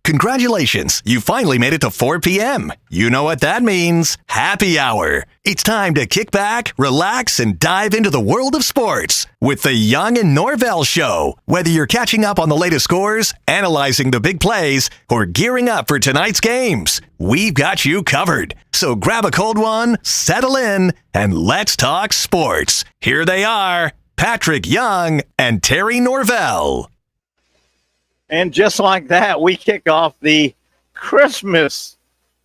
Congratulations, you finally made it to 4 p.m. You know what that means. Happy hour. It's time to kick back, relax, and dive into the world of sports with the Young Norvelle Show. Whether you're catching up on the latest scores, analyzing the big plays, or gearing up for tonight's games, we've got you covered. So grab a cold one, settle in, and let's talk sports. Here they are, Patrick Young and Terry Norvelle. And just like that, we kick off the Christmas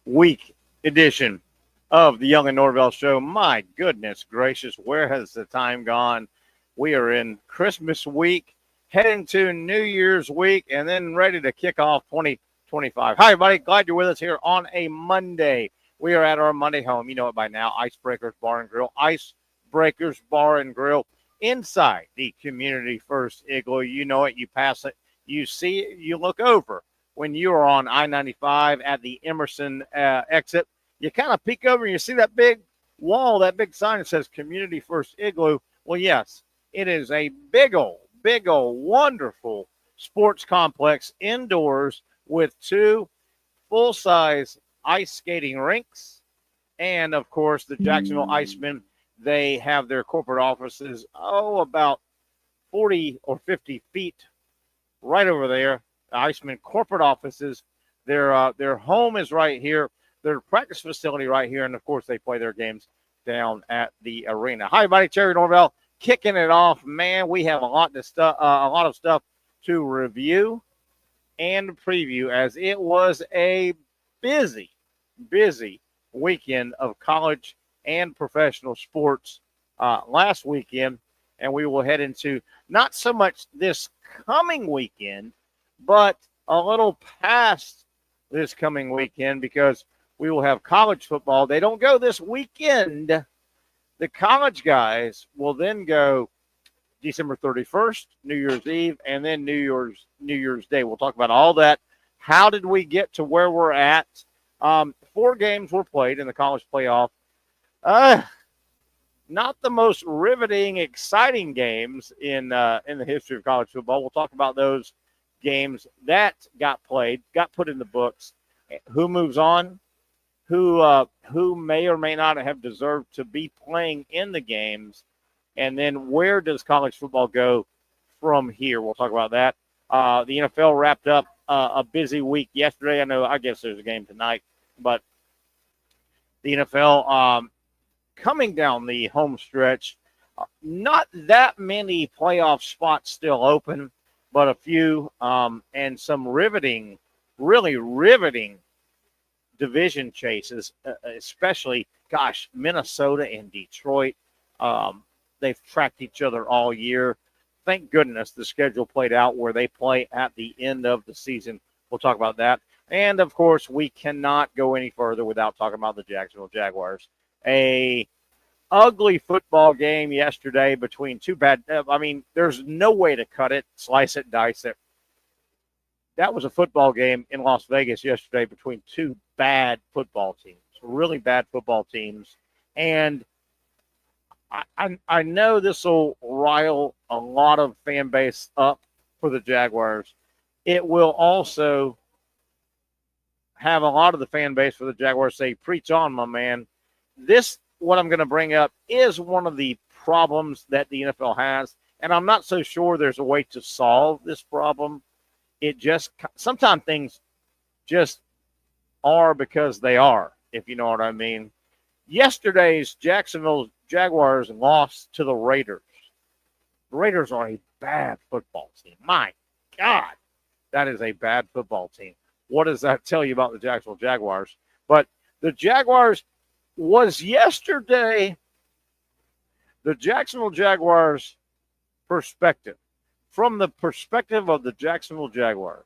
week edition of the Young and Norvelle Show. My goodness gracious, where has the time gone? We are in Christmas week, heading to New Year's week, and then ready to kick off 2025. Hi, everybody. Glad you're with us here on a Monday. We are at our Monday home. You know it by now, Icebreakers Bar and Grill. Icebreakers Bar and Grill inside the Community First Igloo. You know it. You pass it. You see it, you look over when you are on I-95 at the Emerson exit. You kind of peek over and you see that big wall, that big sign that says Community First Igloo. Well, yes, it is a big old, wonderful sports complex indoors with two full-size ice skating rinks. And, of course, the Jacksonville Icemen, they have their corporate offices, about 40 or 50 feet right over there. The Iceman corporate offices. Their home is right here. Their practice facility right here, and of course they play their games down at the arena. Hi, everybody. Terry Norvelle kicking it off. Man, we have a lot of stuff to review and preview, as it was a busy weekend of college and professional sports last weekend, and we will head into not so much this coming weekend, but a little past this coming weekend, because we will have college football. They don't go this weekend. The college guys will then go December 31st, New Year's Eve, and then New Year's Day. We'll talk about all that. How did we get to where we're at? 4 games were played in the college playoff. Not the most riveting, exciting games in the history of college football. We'll talk about those games that got played, got put in the books, who moves on, who may or may not have deserved to be playing in the games, and then where does college football go from here? We'll talk about that. The NFL wrapped up a busy week yesterday. I guess there's a game tonight, but the NFL coming down the home stretch, not that many playoff spots still open, but a few, and some really riveting division chases, especially, Minnesota and Detroit. They've tracked each other all year. Thank goodness the schedule played out where they play at the end of the season. We'll talk about that. And, of course, we cannot go any further without talking about the Jacksonville Jaguars. A ugly football game yesterday between two bad. There's no way to cut it, slice it, dice it. That was a football game in Las Vegas yesterday between two bad football teams, really bad football teams. And I know this will rile a lot of fan base up for the Jaguars. It will also have a lot of the fan base for the Jaguars say, preach on, my man. What I'm going to bring up is one of the problems that the NFL has, and I'm not so sure there's a way to solve this problem. Sometimes things just are because they are, if you know what I mean. Yesterday's Jacksonville Jaguars lost to the Raiders. The Raiders are a bad football team. My God, that is a bad football team. What does that tell you about the Jacksonville Jaguars? But the Jaguars was yesterday, the Jacksonville Jaguars perspective, from the perspective of the Jacksonville Jaguars,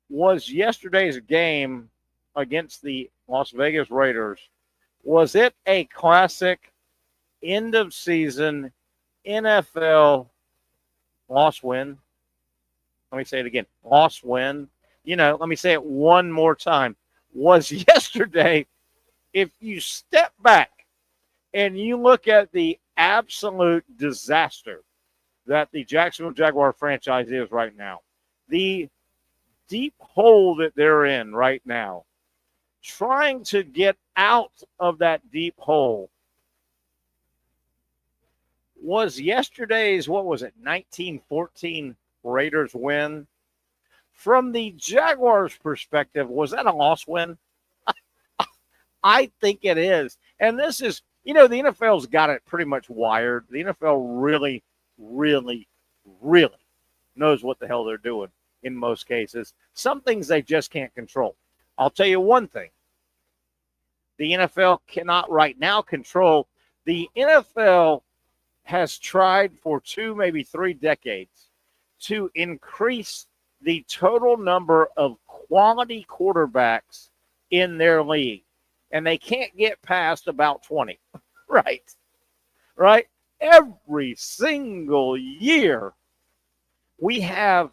was yesterday's game against the Las Vegas Raiders, was it a classic end of season NFL loss-win? Let me say it again, loss-win. Let me say it one more time. Was yesterday, if you step back and you look at the absolute disaster that the Jacksonville Jaguar franchise is right now, the deep hole that they're in right now, trying to get out of that deep hole, was yesterday's, 1914 Raiders win. From the Jaguars' perspective, was that a loss win? I think it is. And this is, the NFL's got it pretty much wired. The NFL really, really, really knows what the hell they're doing in most cases. Some things they just can't control. I'll tell you one thing. The NFL cannot right now control. The NFL has tried for 2, maybe 3 decades to increase the total number of quality quarterbacks in their league. And they can't get past about 20, right? Every single year we have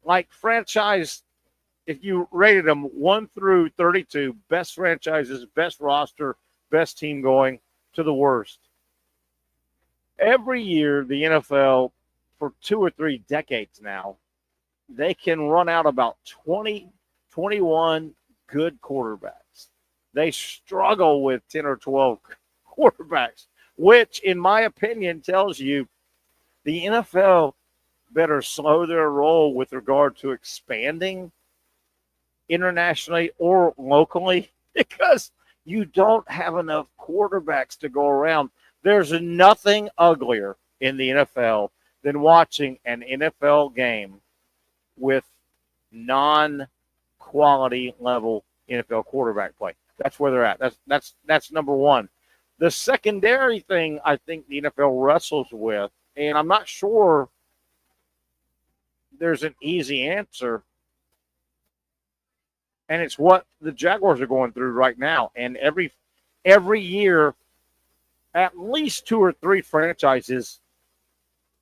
like franchise, if you rated them 1 through 32, best franchises, best roster, best team going to the worst. Every year, the NFL, for 2 or 3 decades now, they can run out about 20, 21 good quarterbacks. They struggle with 10 or 12 quarterbacks, which, in my opinion, tells you the NFL better slow their roll with regard to expanding internationally or locally, because you don't have enough quarterbacks to go around. There's nothing uglier in the NFL than watching an NFL game with non-quality level NFL quarterback play. That's where they're at. That's number one. The secondary thing I think the NFL wrestles with, and I'm not sure there's an easy answer, and it's what the Jaguars are going through right now. And every year, at least 2 or 3 franchises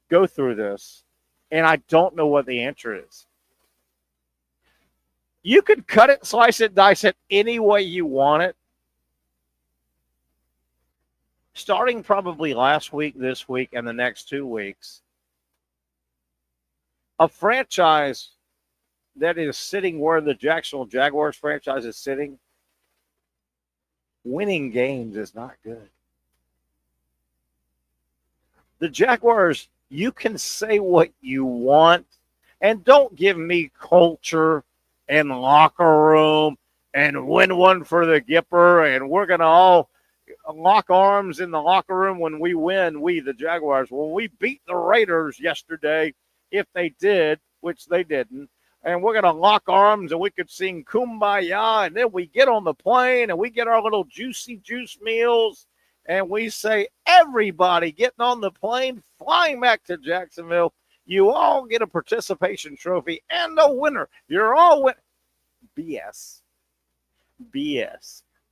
go through this, and I don't know what the answer is. You could cut it, slice it, dice it any way you want it. Starting probably last week, this week, and the next 2 weeks, a franchise that is sitting where the Jacksonville Jaguars franchise is sitting, winning games is not good. The Jaguars, you can say what you want, and don't give me culture and locker room and win one for the Gipper, and we're going to all lock arms in the locker room when we win, we, the Jaguars. When we beat the Raiders yesterday, if they did, which they didn't, and we're going to lock arms and we could sing Kumbaya, and then we get on the plane and we get our little juicy juice meals, and we say, everybody getting on the plane, flying back to Jacksonville, you all get a participation trophy and a winner. You're all win. BS.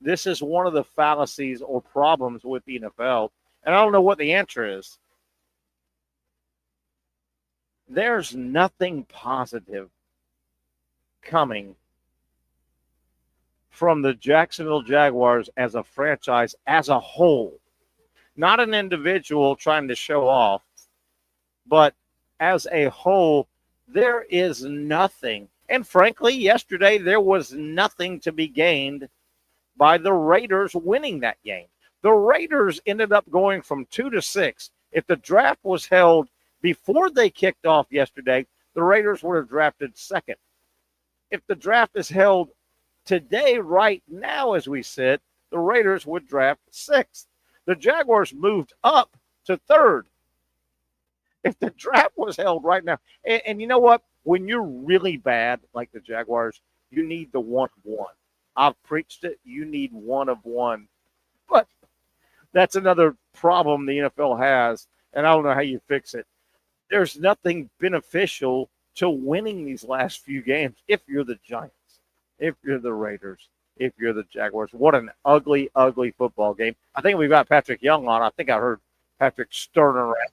This is one of the fallacies or problems with the NFL, and I don't know what the answer is. There's nothing positive coming from the Jacksonville Jaguars as a franchise as a whole. Not an individual trying to show off, but as a whole, there is nothing. And frankly, yesterday there was nothing to be gained by the Raiders winning that game. The Raiders ended up going from 2-6. If the draft was held before they kicked off yesterday, the Raiders would have drafted second. If the draft is held today, right now as we sit, the Raiders would draft sixth. The Jaguars moved up to third. If the draft was held right now, and you know what? When you're really bad, like the Jaguars, you need the 1 of 1. I've preached it. You need 1 of 1. But that's another problem the NFL has, and I don't know how you fix it. There's nothing beneficial to winning these last few games if you're the Giants, if you're the Raiders, if you're the Jaguars. What an ugly, ugly football game. I think we've got Patrick Young on. I think I heard Patrick stirring around.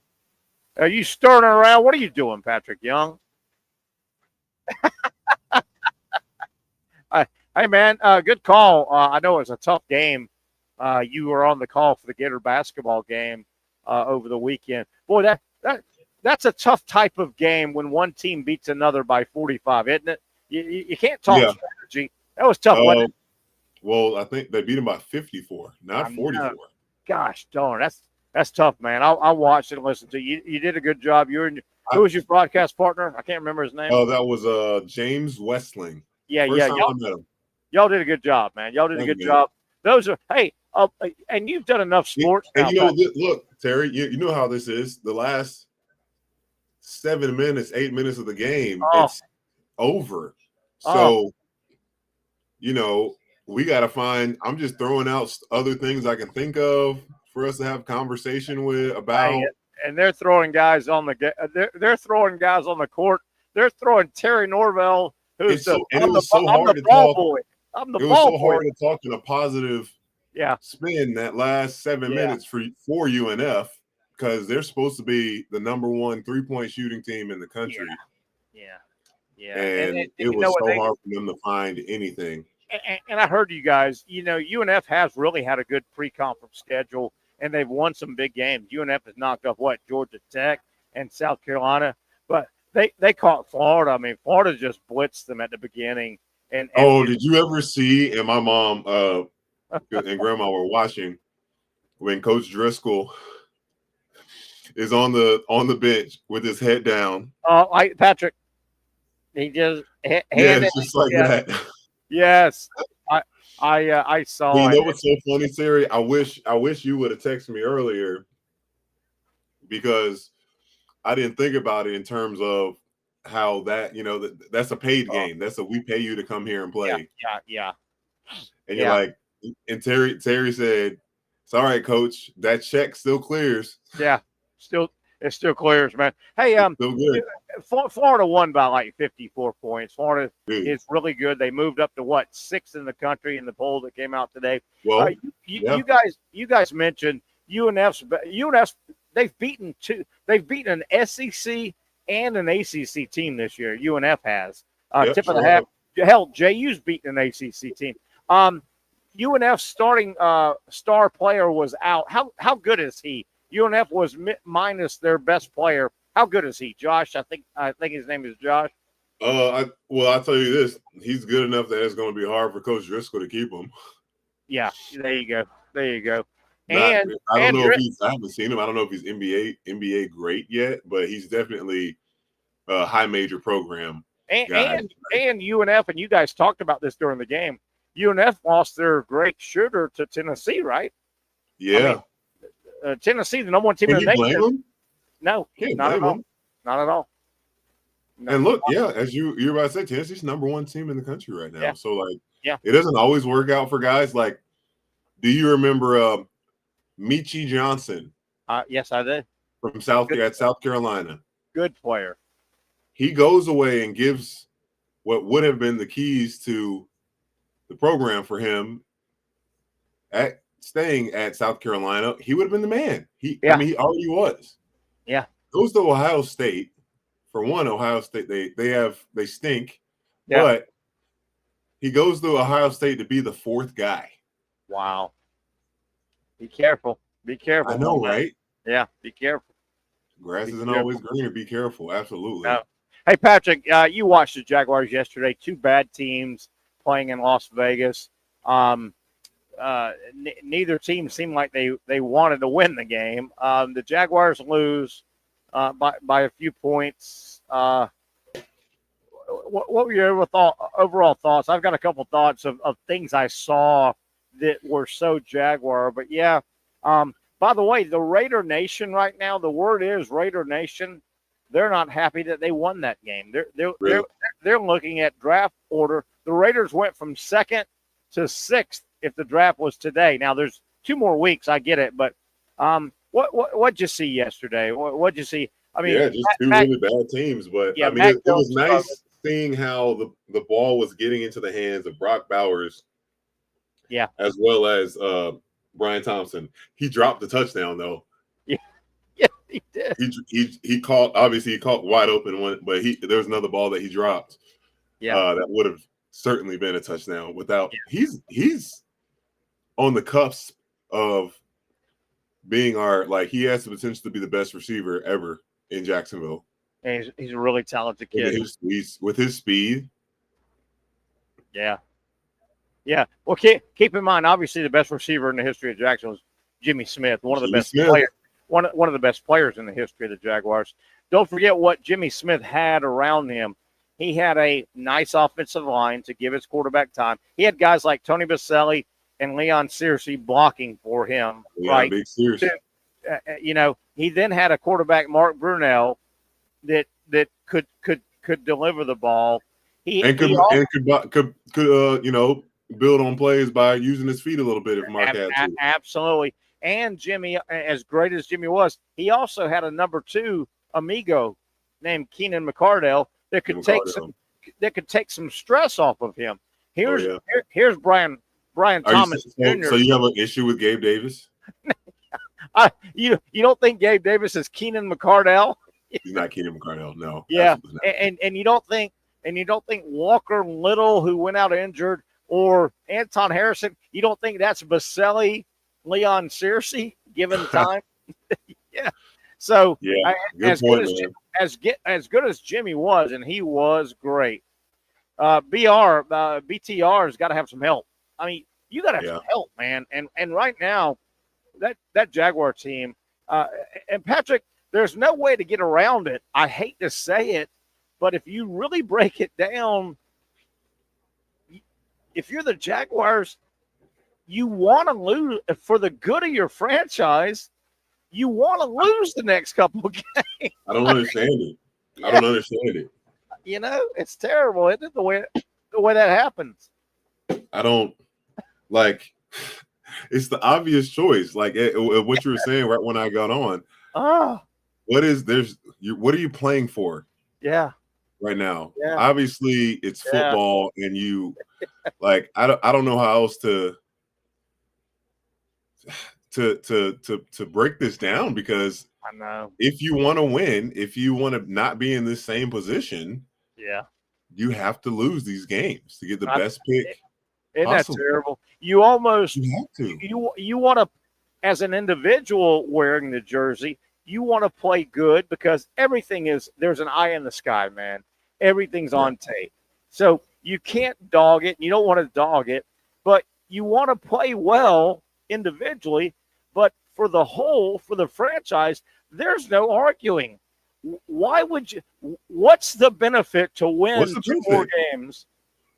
Are you stirring around? What are you doing, Patrick Young? Hey, man, good call. I know it was a tough game. You were on the call for the Gator basketball game over the weekend. Boy, that's a tough type of game when one team beats another by 45, isn't it? You can't talk Yeah. strategy. That was tough. Wasn't it? Well, I think they beat him by 54, not 44. Gosh darn, that's tough, man. I watched and listened to you. You did a good job. Who was your broadcast partner? I can't remember his name. Oh, that was James Westling. Yeah, First time I met him. Y'all did a good job, man. Y'all did a good job. Those are and you've done enough sports. And you know, look, Terry, you know how this is. The last 7 minutes, 8 minutes of the game, it's over. So, you know, we got to find. I'm just throwing out other things I can think of for us to have conversation with about. And they're throwing guys on the they're throwing guys on the court. They're throwing Terry Norvelle, who's it was so hard to talk. Boy. I'm the it ball was so boy. hard to talk in a positive spin that last 7 minutes for UNF, because they're supposed to be the number 1 3-point shooting team in the country. Yeah. And it was so hard for them to find anything. And I heard you guys, you know, UNF has really had a good pre-conference schedule, and they've won some big games. UNF has knocked off Georgia Tech and South Carolina, but they caught Florida. I mean, Florida just blitzed them at the beginning. And did you ever see? And my mom and grandma were watching when Coach Driscoll is on the bench with his head down. Like Patrick, he just it's just like that. Yes, I saw. You know what's so funny, Terry? I wish you would have texted me earlier, because I didn't think about it in terms of how that, you know, that's a paid game. That's we pay you to come here and play. Yeah. And you're like, and Terry said, "It's all right, Coach. That check still clears." Yeah, it still clears, man. Hey, still good. Florida won by like 54 points. Florida is really good. They moved up to 6th in the country in the poll that came out today. Well, you guys mentioned UNF's. They've beaten an SEC and an ACC team this year. UNF has tip of the hat. Hell, JU's beaten an ACC team. UNF's starting star player was out. How good is he? UNF was minus their best player. How good is he, Josh? I think his name is Josh. I'll tell you this: he's good enough that it's going to be hard for Coach Driscoll to keep him. Yeah, there you go. I haven't seen him. I don't know if he's NBA great yet, but he's definitely a high major program. And UNF, and you guys talked about this during the game. UNF lost their great shooter to Tennessee, right? Yeah. I mean, Tennessee, the number 1 team in the nation. Blame him? No, not at all. Not at all. No. And look, as you're about to say, Tennessee's number 1 team in the country right now. Yeah. So, it doesn't always work out for guys. Like, do you remember Michi Johnson? Yes, I did. From South Carolina. Good player. He goes away and gives what would have been the keys to the program for him at staying at South Carolina. He would have been the man. He already was. Yeah. Goes to Ohio State. For one, Ohio State, they stink. Yeah. But he goes to Ohio State to be the 4th guy. Wow. Be careful. I know, right? Yeah, be careful. Grass isn't always greener. Be careful. Absolutely. Hey, Patrick, you watched the Jaguars yesterday. 2 bad teams playing in Las Vegas. Neither team seemed like they wanted to win the game. The Jaguars lose by a few points. What were your overall thoughts? I've got a couple thoughts of things I saw that were so Jaguar. But, by the way, the Raider Nation right now, the word is Raider Nation, they're not happy that they won that game. They're looking at draft order. The Raiders went from 2nd to 6th if the draft was today. Now, there's 2 more weeks. I get it. But what'd you see yesterday? What'd you see? I mean, just 2 really bad teams. But, it was nice seeing how the ball was getting into the hands of Brock Bowers. Yeah. As well as Brian Thompson. He dropped the touchdown, though. Yeah, he did. He caught wide open one, but there was another ball that he dropped. Yeah. That would have certainly been a touchdown without he's on the cusp of being he has the potential to be the best receiver ever in Jacksonville. And he's a really talented kid. With his speed, Yeah. Yeah. Well, keep in mind, obviously, the best receiver in the history of Jacksonville is Jimmy Smith, one of the best players, one of the best players in the history of the Jaguars. Don't forget what Jimmy Smith had around him. He had a nice offensive line to give his quarterback time. He had guys like Tony Baselli and Leon Searcy blocking for him. Yeah, right? big Searcy. He then had a quarterback, Mark Brunell, that could deliver the ball. Could build on plays by using his feet a little bit if Mark had to. Absolutely. And Jimmy, as great as Jimmy was, he also had a number 2 amigo named Keenan McCardell that could take some stress off of him. Here's Brian Thomas Jr. So you have an issue with Gabe Davis? You don't think Gabe Davis is Keenan McCardell? He's not Keenan McCardell, no. Yeah, and you don't think Walker Little, who went out injured, or Anton Harrison, you don't think that's Baselli, Leon Searcy, given time? Yeah. So as good as Jimmy was, and he was great. BTR's got to have some help. I mean, you got to have some help, man. And right now, that Jaguar team, and Patrick, there's no way to get around it. I hate to say it, but if you really break it down, if you're the Jaguars, you want to lose for the good of your franchise. You want to lose the next couple of games. I don't understand it. Yeah. I don't understand it. It's terrible, isn't it? The way that happens. I don't like. It's the obvious choice. Like what you were saying right when I got on. What are you playing for? Yeah. Right now, yeah. Obviously it's football, and you like. I don't know how else to break this down, because I know if you want to win, if you want to not be in this same position, you have to lose these games to get the best pick. Isn't that terrible? You almost have to. You want to, as an individual wearing the jersey, you want to play good, because there's an eye in the sky, man. Everything's on tape. So you can't dog it. You don't want to dog it, but you want to play well individually. But for the franchise, there's no arguing. Why would you? What's the benefit to win 2 more games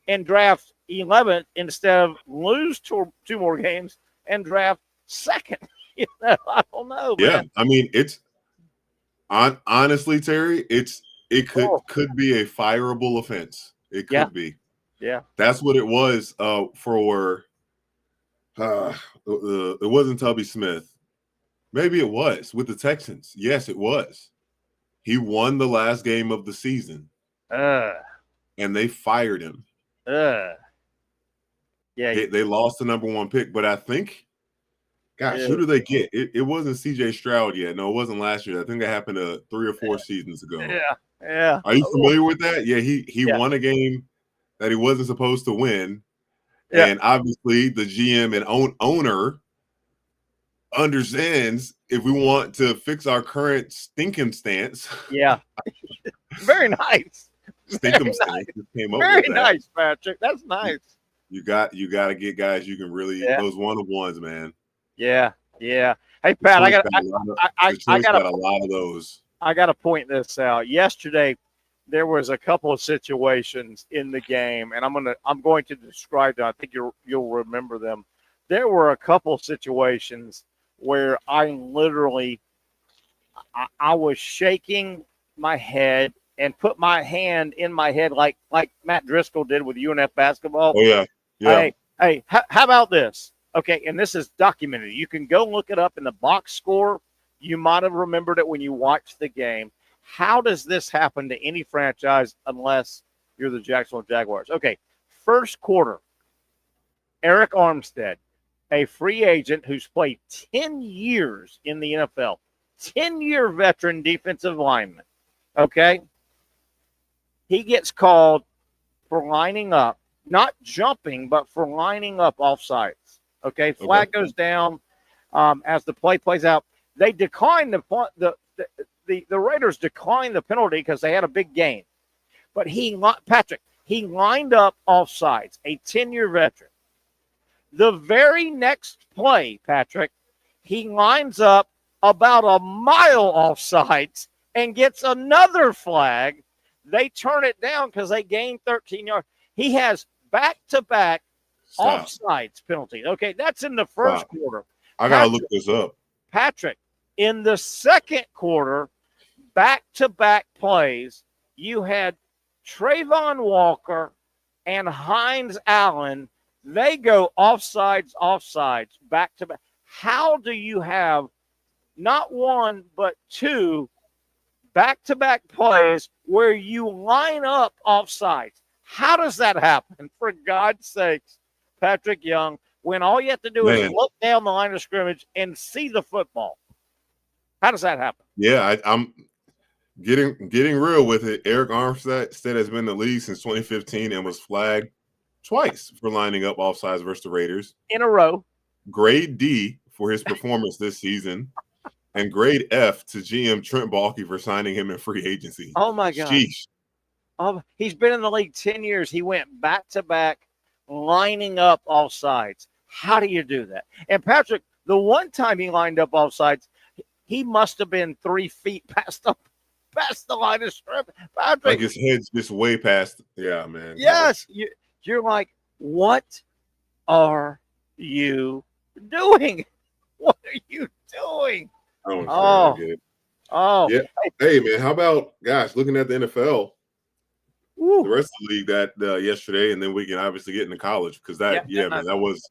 and draft 11th instead of lose 2 more games and draft 2nd? I don't know. Yeah, man. I mean, it's honestly, Terry, it could be a fireable offense. It could be. Yeah, that's what it was for. It wasn't Tubby Smith. Maybe it was with the Texans. Yes, it was. He won the last game of the season, and they fired him. Yeah, they lost the number 1 pick, but I think, gosh, who did they get? It wasn't C.J. Stroud yet. No, it wasn't last year. I think that happened 3 or 4 seasons ago. Yeah. Are you familiar with that? Yeah, he won a game that he wasn't supposed to win, and obviously the GM and owner understands if we want to fix our current stinking stance. Yeah, very nice. Stinkum stance came up very with that. Nice, Patrick. That's nice. You got to get guys you can really those one-on-ones, man. Yeah. Hey, Pat, I got a lot of those. I got to point this out. Yesterday, there was a couple of situations in the game, and I'm going to describe them. I think you'll remember them. There were a couple of situations where I literally I was shaking my head and put my hand in my head like Matt Driscoll did with UNF basketball. Oh yeah. Hey, how about this? Okay, and this is documented. You can go look it up in the box score. You might have remembered it when you watched the game. How does this happen to any franchise unless you're the Jacksonville Jaguars? Okay, first quarter, Eric Armstead, a free agent who's played 10 years in the NFL, 10-year veteran defensive lineman, okay? He gets called for lining up, not jumping, but for lining up offsides. Okay, flag goes down as the play plays out. They decline the Raiders declined the penalty because they had a big gain. But Patrick, He lined up offsides, a 10-year veteran. The very next play, Patrick, he lines up about a mile offsides and gets another flag. They turn it down because they gained 13 yards. He has back-to-back offsides penalties. Okay, that's in the first quarter. I got to look this up. Patrick, in the second quarter, back-to-back plays, you had Trayvon Walker and Hines Allen. They go offsides, back-to-back. How do you have not one but two back-to-back plays where you line up offsides? How does that happen? For God's sakes, Patrick Young, when all you have to do is look down the line of scrimmage and see the football. How does that happen? Yeah, I'm getting real with it. Eric Armstead has been in the league since 2015 and was flagged twice for lining up offsides versus the Raiders. In a row. Grade D for his performance this season, and grade F to GM Trent Baalke for signing him in free agency. Oh, my God. Sheesh. He's been in the league 10 years. He went back-to-back lining up offsides. How do you do that? And, Patrick, the one time he lined up offsides, he must have been 3 feet past the line of scrimmage. Patrick, like his head's just way past. Yeah, man. Yes. You're like, what are you doing? What are you doing? I don't understand. Yeah. Hey, man, how about, looking at the NFL, the rest of the league that yesterday, and then we can obviously get into college because that was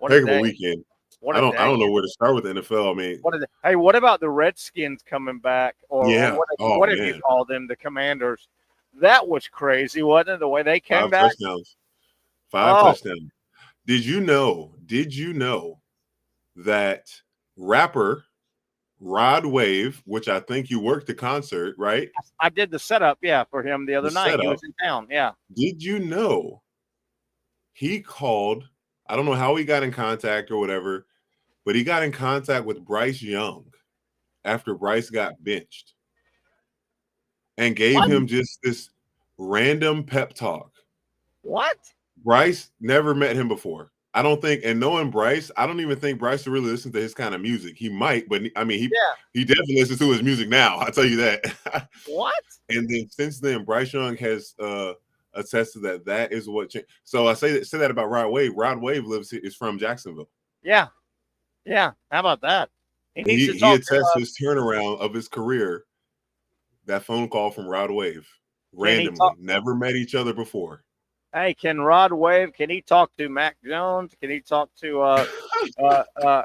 a heck of a weekend. I don't know where to start with the NFL. I mean, what about the Redskins coming back? Or what have you called them? The Commanders. That was crazy, wasn't it? The way they came back. Five touchdowns. Did you know that rapper Rod Wave, which I think you worked the concert, right? I did the setup, for him the other night. He was in town, Did you know he called, I don't know how he got in contact or whatever, but he got in contact with Bryce Young after Bryce got benched and gave him just this random pep talk. What? Bryce never met him before. I don't think, and knowing Bryce, I don't even think Bryce really listens to his kind of music. He might, but I mean, he definitely listens to his music now. I'll tell you that. What? And then since then, Bryce Young has attested that is what changed. So I say that about Rod Wave. Rod Wave is from Jacksonville. Yeah. How about that? He attests his turnaround of his career. That phone call from Rod Wave, randomly, never met each other before. Hey, can Rod Wave? Can he talk to Mac Jones? Can he talk to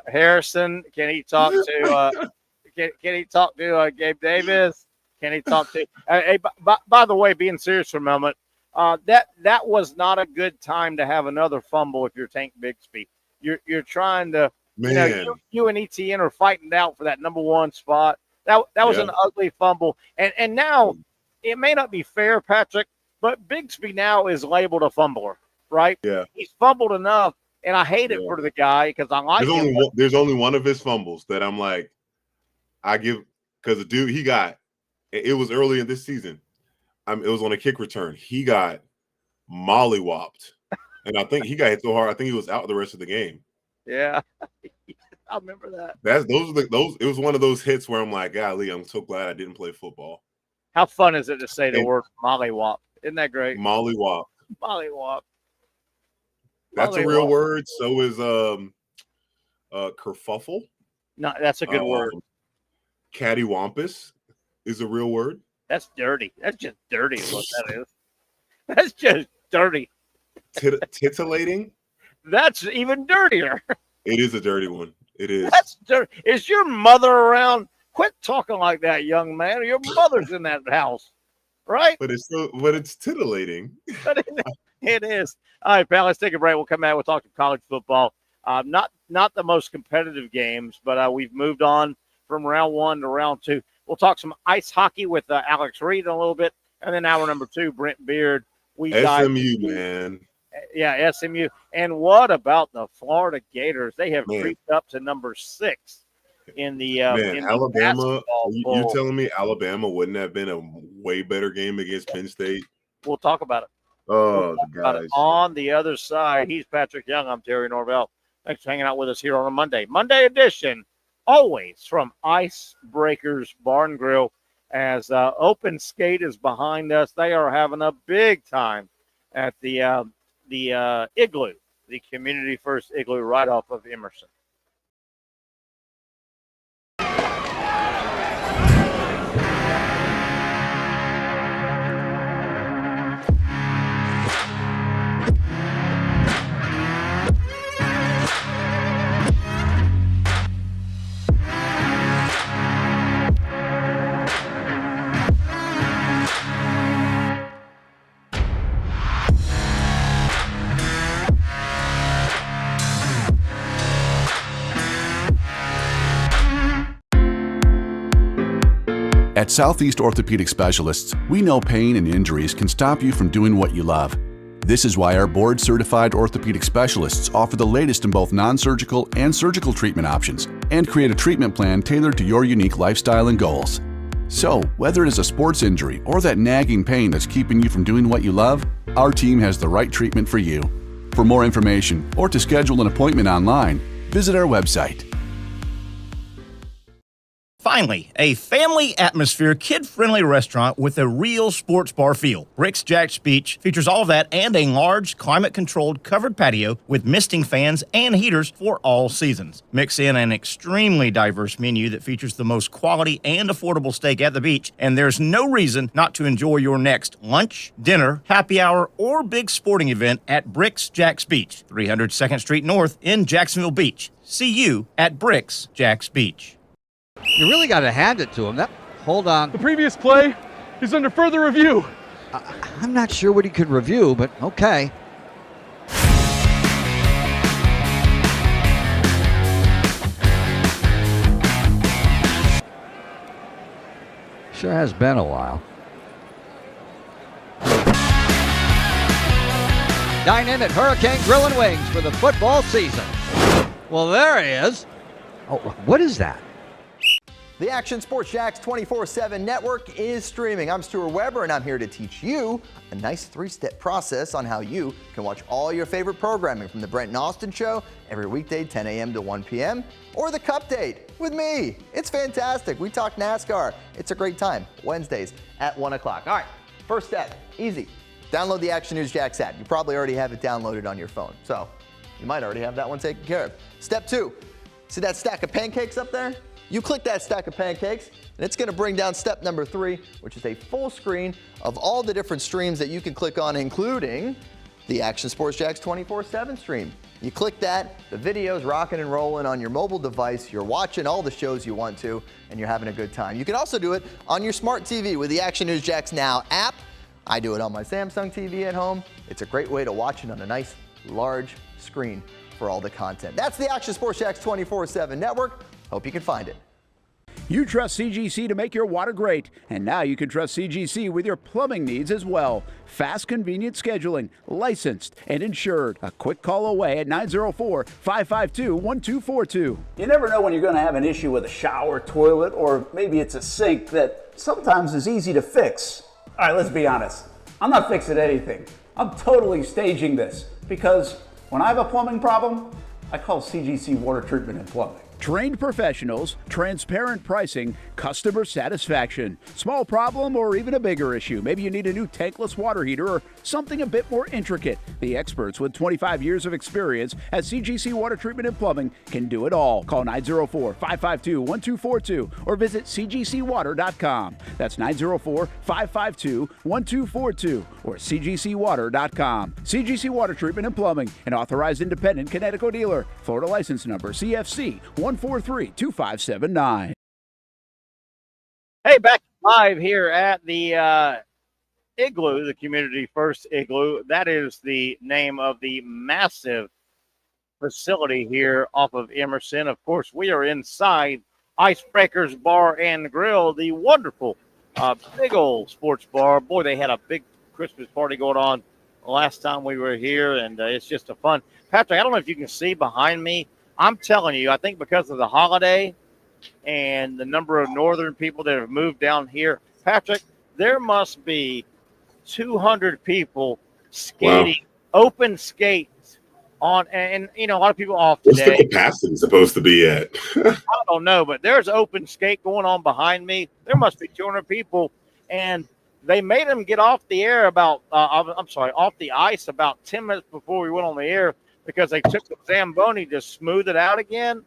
Harrison? Can he talk to can he talk to Gabe Davis? Can he talk to? Hey, by the way, being serious for a moment, that was not a good time to have another fumble if you're Tank Bigsby. You're trying to, you and ETN are fighting out for that number one spot. That was an ugly fumble, and now it may not be fair, Patrick. But Bigsby now is labeled a fumbler, right? Yeah. He's fumbled enough, and I hate it for the guy because I like him. There's only one of his fumbles that I'm like, I give, because the dude, it was early in this season. It was on a kick return. He got mollywopped. And I think he got hit so hard, I think he was out the rest of the game. Yeah. I remember that. It was one of those hits where I'm like, golly, I'm so glad I didn't play football. How fun is it to say the word mollywop? Isn't that great? Mollywop. Mollywop. That's a real word. So is kerfuffle. No, that's a good word. Cattywampus is a real word. That's dirty. That's just dirty is what that is. That's just dirty. Titillating? That's even dirtier. It is a dirty one. It is. That's dirty. Is your mother around? Quit talking like that, young man. Your mother's in that house. Right? But it's titillating. But it is. All right, pal, let's take a break. We'll come back. We'll talk to college football. Not the most competitive games, but we've moved on from round 1 to round 2. We'll talk some ice hockey with Alex Reed in a little bit. And then hour number 2, Brent Beard. SMU, man. Yeah, SMU. And what about the Florida Gators? They have creeped up to number 6. In the Alabama, you telling me Alabama wouldn't have been a way better game against Penn State? We'll talk about it. Oh, But guys. on the other side, he's Patrick Young. I'm Terry Norvelle. Thanks for hanging out with us here on a Monday edition, always from Icebreakers Bar and Grill. As Open Skate is behind us, they are having a big time at the Igloo, the Community First Igloo right off of Emerson. At Southeast Orthopedic Specialists, we know pain and injuries can stop you from doing what you love. This is why our board-certified orthopedic specialists offer the latest in both non-surgical and surgical treatment options and create a treatment plan tailored to your unique lifestyle and goals. So, whether it is a sports injury or that nagging pain that's keeping you from doing what you love, our team has the right treatment for you. For more information or to schedule an appointment online, visit our website. Finally, a family atmosphere, kid-friendly restaurant with a real sports bar feel. Bricks Jack's Beach features all of that and a large, climate-controlled covered patio with misting fans and heaters for all seasons. Mix in an extremely diverse menu that features the most quality and affordable steak at the beach, and there's no reason not to enjoy your next lunch, dinner, happy hour, or big sporting event at Bricks Jack's Beach, 300 2nd Street North in Jacksonville Beach. See you at Bricks Jack's Beach. You really got to hand it to him. Hold on. The previous play is under further review. I'm not sure what he could review, but okay. Sure has been a while. Dynamic Hurricane Grill and Wings for the football season. Well, there he is. Oh, what is that? The Action Sports Jax 24/7 network is streaming. I'm Stuart Weber, and I'm here to teach you a nice three-step process on how you can watch all your favorite programming from the Brent and Austin Show every weekday 10 a.m. to 1 p.m. or the Cup Date with me. It's fantastic. We talk NASCAR. It's a great time. Wednesdays at 1 o'clock. All right, first step, easy. Download the Action News Jax app. You probably already have it downloaded on your phone, so you might already have that one taken care of. Step 2, see that stack of pancakes up there? You click that stack of pancakes, and it's going to bring down step number 3, which is a full screen of all the different streams that you can click on, including the Action Sports Jax 24/7 stream. You click that, the video's rocking and rolling on your mobile device. You're watching all the shows you want to, and you're having a good time. You can also do it on your smart TV with the Action News Jax Now app. I do it on my Samsung TV at home. It's a great way to watch it on a nice, large screen for all the content. That's the Action Sports Jax 24/7 network. Hope you can find it. You trust CGC to make your water great, and now you can trust CGC with your plumbing needs as well. Fast, convenient scheduling, licensed and insured. A quick call away at 904-552-1242. You never know when you're going to have an issue with a shower, toilet, or maybe it's a sink that sometimes is easy to fix. All right, let's be honest. I'm not fixing anything. I'm totally staging this because when I have a plumbing problem, I call CGC Water Treatment and Plumbing. Trained professionals, transparent pricing, customer satisfaction. Small problem or even a bigger issue. Maybe you need a new tankless water heater or something a bit more intricate. The experts with 25 years of experience at CGC Water Treatment and Plumbing can do it all. Call 904-552-1242 or visit cgcwater.com. That's 904-552-1242 or cgcwater.com. CGC Water Treatment and Plumbing, an authorized independent Connecticut dealer. Florida license number CFC 1432579. Hey, back live here at the Igloo, the Community First Igloo. That is the name of the massive facility here off of Emerson. Of course, we are inside Icebreakers Bar and Grill, the wonderful big old sports bar. Boy, they had a big Christmas party going on last time we were here, and it's just a fun. Patrick, I don't know if you can see behind me. I'm telling you, I think because of the holiday and the number of northern people that have moved down here, Patrick, there must be 200 people skating, open skates on, and a lot of people off What's today. the capacity supposed to be at? I don't know, but there's open skate going on behind me. There must be 200 people, and they made them get off the air off the ice about 10 minutes before we went on the air because they took the Zamboni to smooth it out again.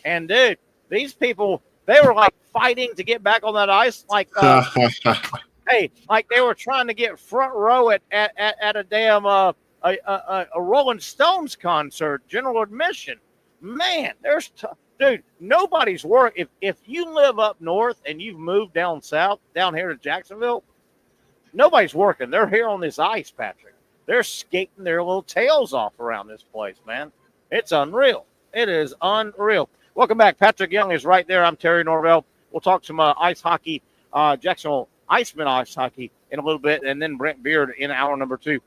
And dude, these people, they were like fighting to get back on that ice, like like they were trying to get front row at a damn a Rolling Stones concert, general admission. Man, dude, nobody's work. If you live up north and you've moved down south, down here to Jacksonville, nobody's working. They're here on this ice, Patrick. They're skating their little tails off around this place, man. It's unreal. It is unreal. Welcome back. Patrick Young is right there. I'm Terry Norvelle. We'll talk some ice hockey, Jacksonville Icemen ice hockey in a little bit, and then Brent Beard in hour number 2.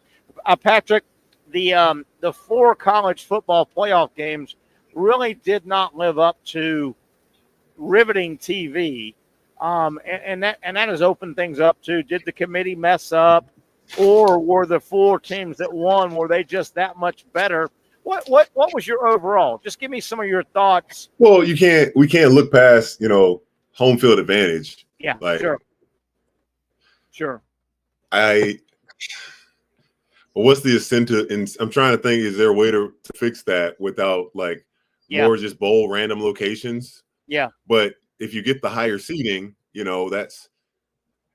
Patrick, the 4 college football playoff games really did not live up to riveting TV, and that has opened things up to. Did the committee mess up, or were the 4 teams that won, were they just that much better? What was your overall? Just give me some of your thoughts. Well, we can't look past home field advantage. Yeah, sure. What's the incentive? And I'm trying to think, is there a way to fix that without more just bowl random locations? Yeah. But if you get the higher seating, that's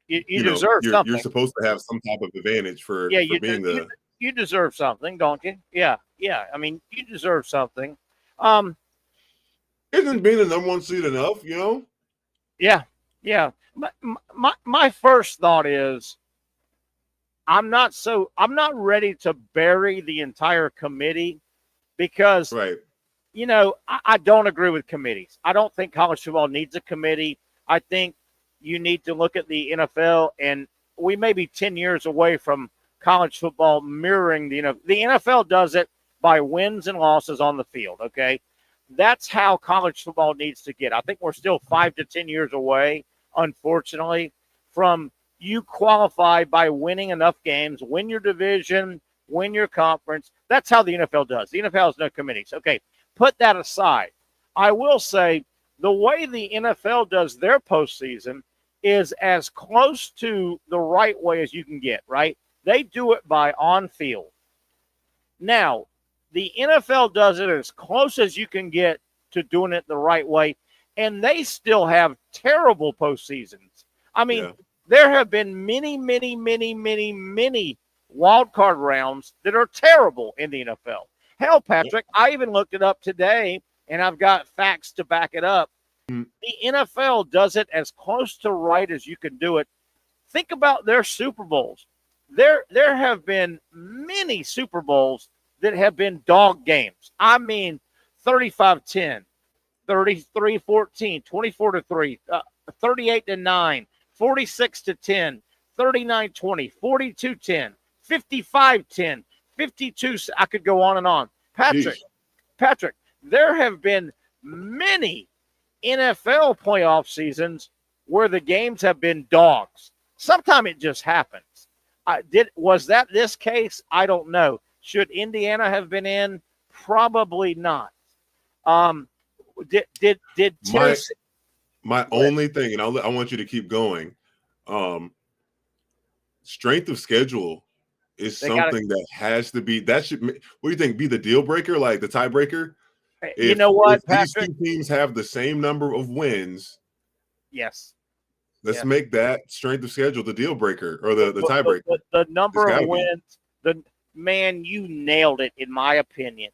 you deserve something. You're supposed to have some type of advantage for being the. You deserve something, don't you? Yeah. I mean, you deserve something. Isn't being the number 1 seed enough? Yeah. My first thought is, I'm not ready to bury the entire committee because, right. I don't agree with committees. I don't think college football needs a committee. I think you need to look at the NFL, and we may be 10 years away from college football mirroring the NFL. The NFL does it by wins and losses on the field, okay? That's how college football needs to get. I think we're still 5 to 10 years away, unfortunately, from you qualify by winning enough games, win your division, win your conference. That's how the NFL does. The NFL has no committees. Okay, put that aside. I will say the way the NFL does their postseason is as close to the right way as you can get, right? They do it by on field. Now, the NFL does it as close as you can get to doing it the right way, and they still have terrible postseasons. I mean, there have been many wild card rounds that are terrible in the NFL. Hell, Patrick, I even looked it up today, and I've got facts to back it up. The NFL does it as close to right as you can do it. Think about their Super Bowls. There have been many Super Bowls that have been dog games. I mean, 35-10, 33-14, 24-3, 38-9, 46-10, 39-20, 42-10, 55-10, 52. I could go on and on. Patrick, there have been many NFL playoff seasons where the games have been dogs. Sometimes it just happens. Was that this case? I don't know. Should Indiana have been in? Probably not. Did Tennessee? My only thing, and I want you to keep going. Strength of schedule is something that has to be. That should. What do you think? Be the deal breaker, like the tiebreaker? You know what, if Patrick? these 2 teams have the same number of wins. Yes. Let's make that strength of schedule the deal breaker or the tiebreaker. The number of wins. Man, you nailed it, in my opinion.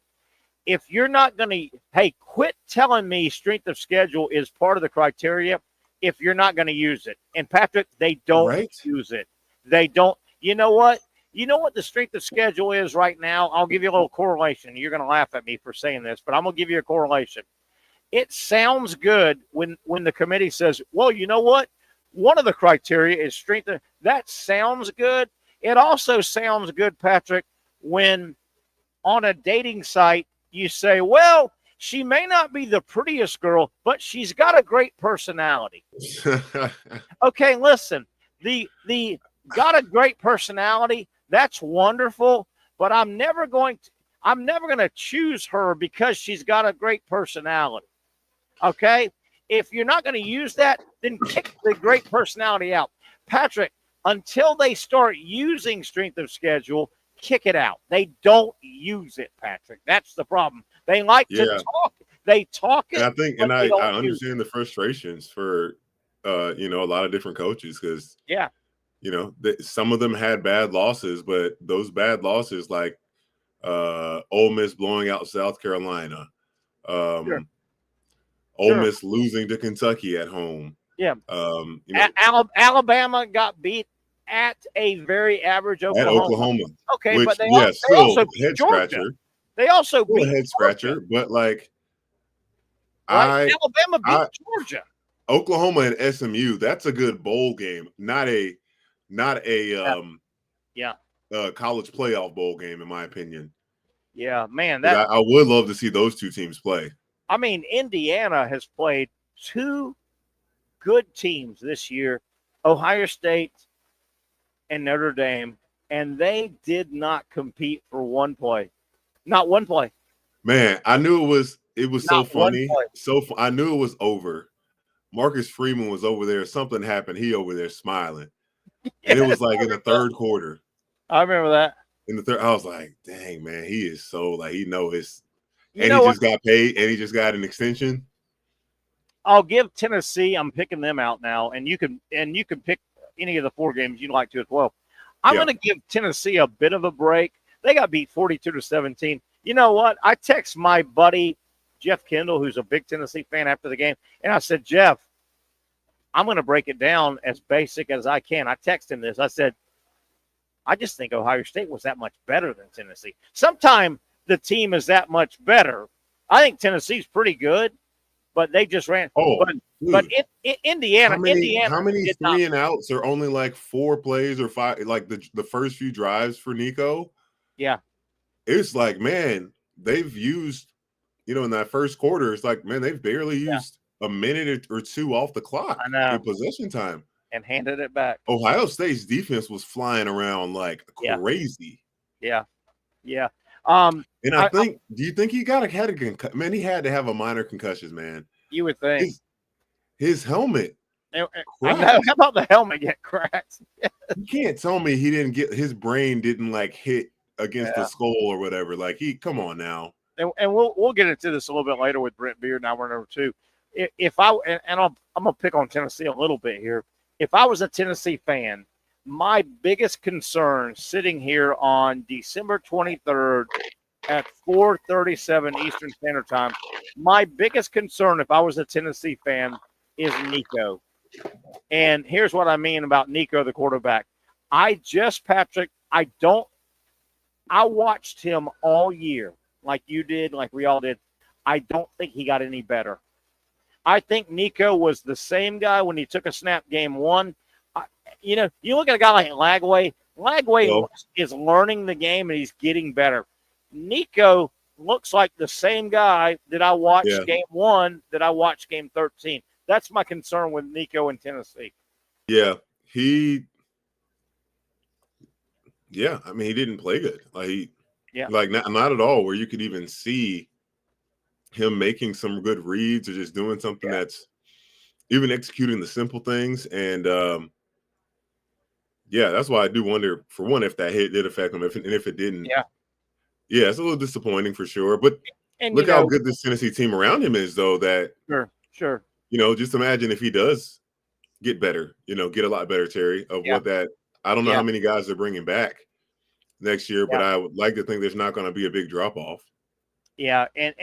If you're not going to, quit telling me strength of schedule is part of the criteria if you're not going to use it. And, Patrick, they don't use it. They don't. You know what? You know what the strength of schedule is right now? I'll give you a little correlation. You're going to laugh at me for saying this, but I'm going to give you a correlation. It sounds good when the committee says, well, you know what? One of the criteria is strength. That sounds good. It also sounds good, Patrick, when on a dating site you say, well, she may not be the prettiest girl, but she's got a great personality. Okay, listen, the got a great personality That's wonderful, but I'm never going to choose her because she's got a great personality. Okay? If you're not going to use that, then kick the great personality out. Patrick, until they start using strength of schedule, kick it out. They don't use it, Patrick. That's the problem. They like to talk. They talk it. And I think, and I understand the frustrations for, a lot of different coaches because, some of them had bad losses, but those bad losses, like Ole Miss blowing out South Carolina, Ole Miss losing to Kentucky at home. Yeah. Alabama got beat at a very average Oklahoma. Okay, which, but they still also head Georgia. Scratcher. They also beat a head scratcher, but like Alabama beat Georgia. Oklahoma and SMU, that's a good bowl game, not a college playoff bowl game, in my opinion. Yeah, man, I would love to see those two teams play. I mean, Indiana has played two good teams this year, Ohio State and Notre Dame, and they did not compete for one play. Not one play. Man, I knew it was so funny. I knew it was over. Marcus Freeman was over there. Something happened. He over there smiling. And it was like in the third quarter. I remember that. In the third, I was like, dang, man, he is so like he know his and he just got paid and he just got an extension. I'll give Tennessee, I'm picking them out now, and you can pick any of the four games you'd like to as well. I'm going to give Tennessee a bit of a break. They got beat 42-17. You know what? I text my buddy Jeff Kendall, who's a big Tennessee fan, after the game, and I said, Jeff, I'm going to break it down as basic as I can. I texted him this. I said, I just think Ohio State was that much better than Tennessee. Sometime the team is that much better. I think Tennessee's pretty good, but they just ran. But Indiana, how many 3 and outs are only like 4 plays or 5? Like the first few drives for Nico. Yeah, it's like, man, they've used, in that first quarter, it's like, man, they've barely used a minute or 2 off the clock in possession time and handed it back. Ohio State's defense was flying around like crazy. Yeah. And I think, do you think he had a concussion? Man, he had to have a minor concussion, man. You would think. His helmet. I know. How about the helmet get cracked? You can't tell me he didn't his brain didn't like hit against the skull or whatever. Like come on now. And we'll get into this a little bit later with Brent Beard. Now we're number 2. I'm gonna pick on Tennessee a little bit here. If I was a Tennessee fan, my biggest concern sitting here on December 23rd at 4:37 Eastern Standard Time, my biggest concern if I was a Tennessee fan is Nico. And here's what I mean about Nico, the quarterback. Patrick, I watched him all year like you did, like we all did. I don't think he got any better. I think Nico was the same guy when he took a snap game 1. You look at a guy like Lagway. Lagway is learning the game and he's getting better. Nico looks like the same guy that I watched game 1 that I watched game 13. That's my concern with Nico in Tennessee. Yeah, he didn't play good. Like not at all. Where you could even see him making some good reads or just doing something that's even executing the simple things. And that's why I do wonder, for one, if that hit did affect him, and if it didn't. It's a little disappointing for sure. But look how good this Tennessee team around him is, though. That sure. Just imagine if he does get better. Get a lot better, Terry. What that I don't know how many guys they're bringing back next year, but I would like to think there's not going to be a big drop off. Yeah, and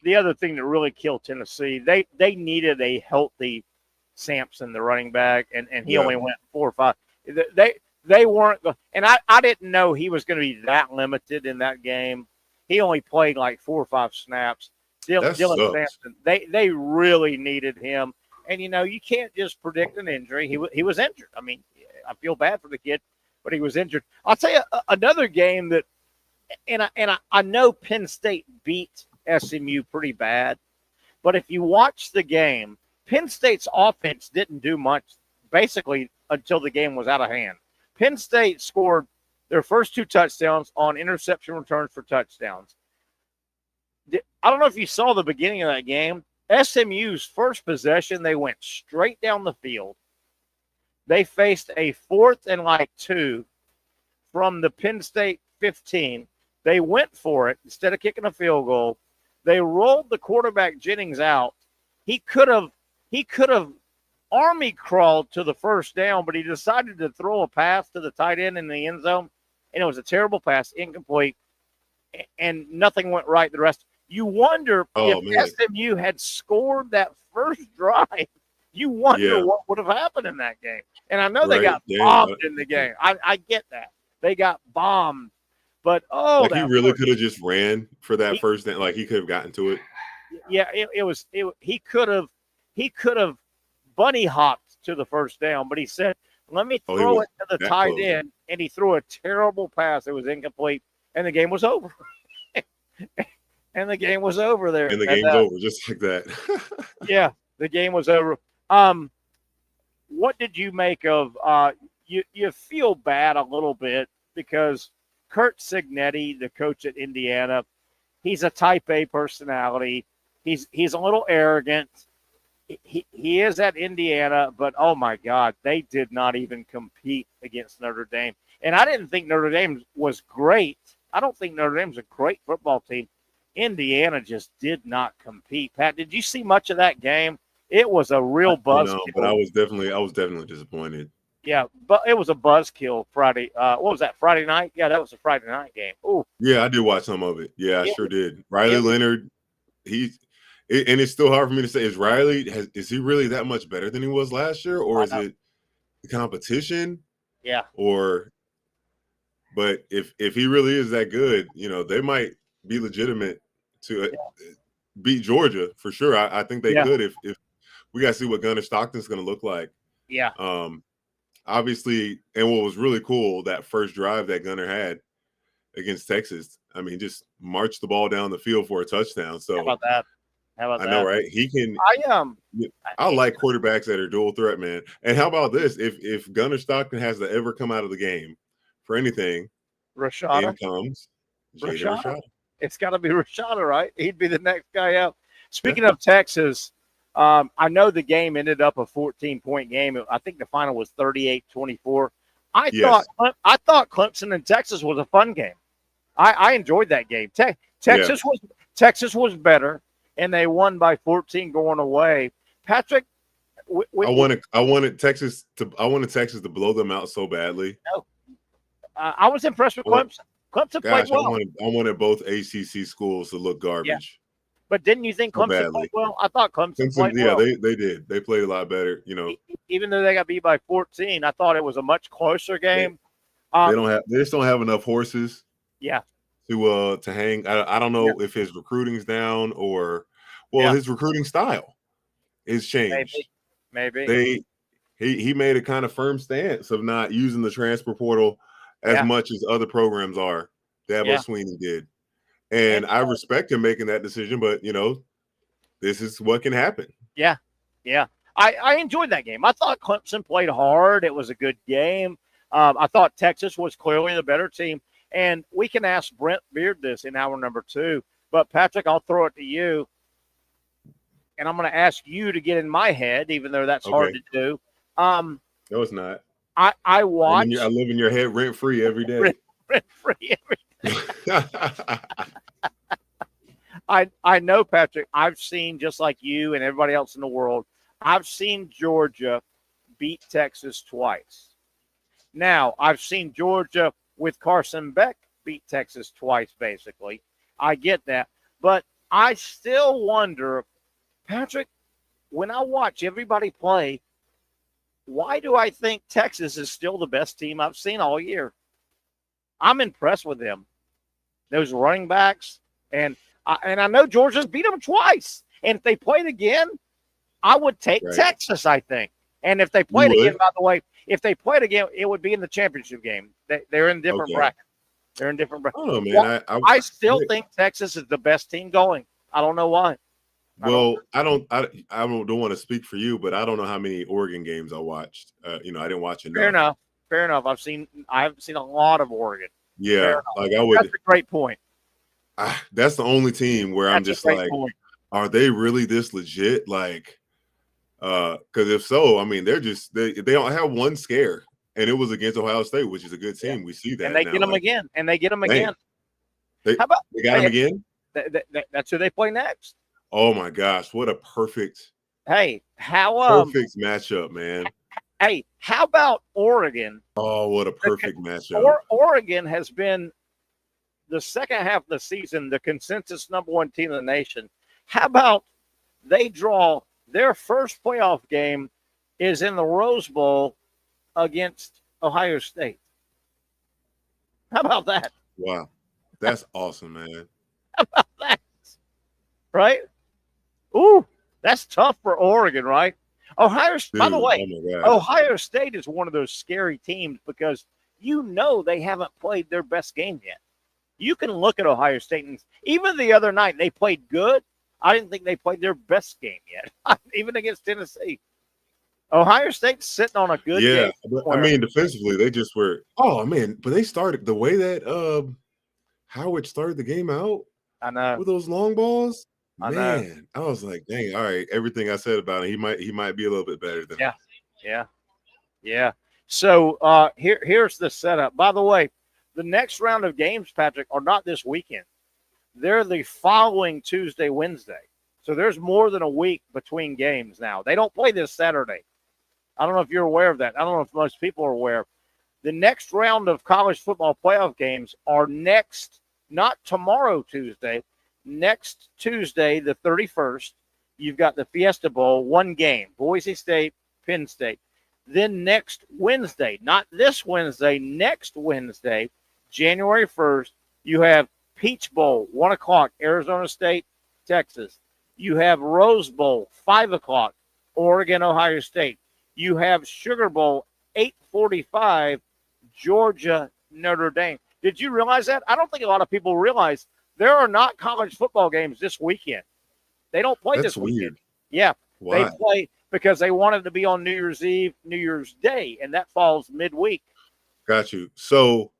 the other thing that really killed Tennessee, they needed a healthy Sampson, the running back, and he only went 4 or 5. They weren't, and I didn't know he was going to be that limited in that game. He only played like 4 or 5 snaps. Dylan Sampson, they really needed him, and you can't just predict an injury. He was injured. I mean, I feel bad for the kid, but he was injured. I'll tell you another game that, and I know Penn State beat SMU pretty bad, but if you watch the game, Penn State's offense didn't do much basically until the game was out of hand. Penn State scored their first 2 touchdowns on interception returns for touchdowns. I don't know if you saw the beginning of that game. SMU's first possession, they went straight down the field. They faced a 4th and 2 from the Penn State 15. They went for it instead of kicking a field goal. They rolled the quarterback Jennings out. He could have army crawled to the first down, but he decided to throw a pass to the tight end in the end zone, and it was a terrible pass, incomplete, and nothing went right the rest. You wonder if SMU had scored that first drive. You wonder what would have happened in that game. And I know they got bombed in the game. I get that. They got bombed. But, he really could have just ran for that first down. Like, he could have gotten to it. Yeah, he could have bunny hopped to the first down, but he said, let me throw it to the tight end, and he threw a terrible pass. It was incomplete, and the game was over. And the game was over there. And the game's over, just like that. Yeah, the game was over. What did you make of you feel bad a little bit because Kurt Cignetti, the coach at Indiana, he's a type A personality. He's a little arrogant. He is at Indiana, but, oh, my God, they did not even compete against Notre Dame. And I didn't think Notre Dame was great. I don't think Notre Dame's a great football team. Indiana just did not compete. Pat, did you see much of that game? It was a real buzzkill. But I was definitely disappointed. Yeah, but it was a buzzkill Friday. What was that, Friday night? Yeah, that was a Friday night game. Ooh. Yeah, I did watch some of it. Yeah, I sure did. Riley Leonard, and it's still hard for me to say, is he really that much better than he was last year, or is it the competition? Yeah. But if he really is that good, they might be legitimate to beat Georgia for sure. I think they could if we got to see what Gunnar Stockton's going to look like. Yeah. Obviously, and what was really cool, that first drive that Gunnar had against Texas, I mean, just marched the ball down the field for a touchdown. So how about that? I know, right? He can. I like quarterbacks that are dual threat, man. And how about this? If Gunnar Stockton has to ever come out of the game for anything, Rashada comes Rashada. It's got to be Rashada, right? He'd be the next guy out. Speaking of Texas, I know the game ended up a 14-point game. I think the final was 38-24. I thought Clemson and Texas was a fun game. I enjoyed that game. Texas was better, and they won by 14 going away. Patrick, I wanted Texas to blow them out so badly. No, I was impressed with Clemson. Clemson played well. I wanted both ACC schools to look garbage. Yeah. But didn't you think Clemson played well? I thought Clemson played well. Yeah, they did. They played a lot better. Even though they got beat by 14, I thought it was a much closer game. They just don't have enough horses. Yeah. To hang. I don't know if his recruiting's down or his recruiting style is changed. Maybe. He made a kind of firm stance of not using the transfer portal as much as other programs are. Dabo Sweeney did. And I respect him making that decision, but, this is what can happen. Yeah. I enjoyed that game. I thought Clemson played hard. It was a good game. I thought Texas was clearly the better team. And we can ask Brent Beard this in hour number 2. But, Patrick, I'll throw it to you. And I'm going to ask you to get in my head, even though that's hard to do. No, it's not. I watch. I live in your head rent-free every day. Rent-free every day. I know, Patrick, I've seen, just like you and everybody else in the world, I've seen Georgia beat Texas twice. Now, I've seen Georgia with Carson Beck beat Texas twice, basically. I get that. But I still wonder, Patrick, when I watch everybody play, why do I think Texas is still the best team I've seen all year? I'm impressed with them. Those running backs, and I know Georgia's beat them twice. And if they played again, I would take Texas, I think. And if they played again, by the way, if they played again, it would be in the championship game. They're in different brackets. They're in different brackets. Oh, man. I still think Texas is the best team going. I don't know why. Well, I don't want to speak for you, but I don't know how many Oregon games I watched. I didn't watch enough. fair enough. I haven't seen a lot of Oregon. Yeah, like I would. That's a great point. That's the only team where I'm just like, point. Are they really this legit? Like, because if so, I mean, they don't have one scare, and it was against Ohio State, which is a good team. We see that, and they now. get them again, and they get them again. How about they got them again? That's who they play next. Oh my gosh, what a perfect! Hey, how perfect matchup, man. Hey, how about Oregon? Oh, what a perfect matchup! Oregon has been the second half of the season the consensus #1 team in the nation. How about they draw their first playoff game is in the Rose Bowl against Ohio State? How about that? Wow, that's awesome, man. How about that? Right? Ooh, that's tough for Oregon, right? By the way, Ohio State is one of those scary teams because they haven't played their best game yet. You can look at Ohio State, and even the other night, they played good. I didn't think they played their best game yet, even against Tennessee. Ohio State's sitting on a good game. I mean, defensively, they just were. Oh man, but they started the way that Howard started the game out. I know with those long balls. I was like, dang, all right. Everything I said about him, he might be a little bit better than Yeah. So here's the setup. By the way, the next round of games, Patrick, are not this weekend. They're the following Tuesday, Wednesday. So there's more than a week between games now. They don't play this Saturday. I don't know if you're aware of that. I don't know if most people are aware. The next round of college football playoff games are not tomorrow, Tuesday. Next Tuesday, the 31st, you've got the Fiesta Bowl, one game, Boise State, Penn State. Then next Wednesday, not this Wednesday, next Wednesday, January 1st, you have Peach Bowl, 1 o'clock, Arizona State, Texas. You have Rose Bowl, 5 o'clock, Oregon, Ohio State. You have Sugar Bowl, 8:45, Georgia, Notre Dame. Did you realize that? I don't think a lot of people realize there are not college football games this weekend. They don't play this weekend. Weird. Yeah. Why? They play because they wanted to be on New Year's Eve, New Year's Day, and that falls midweek. Got you. So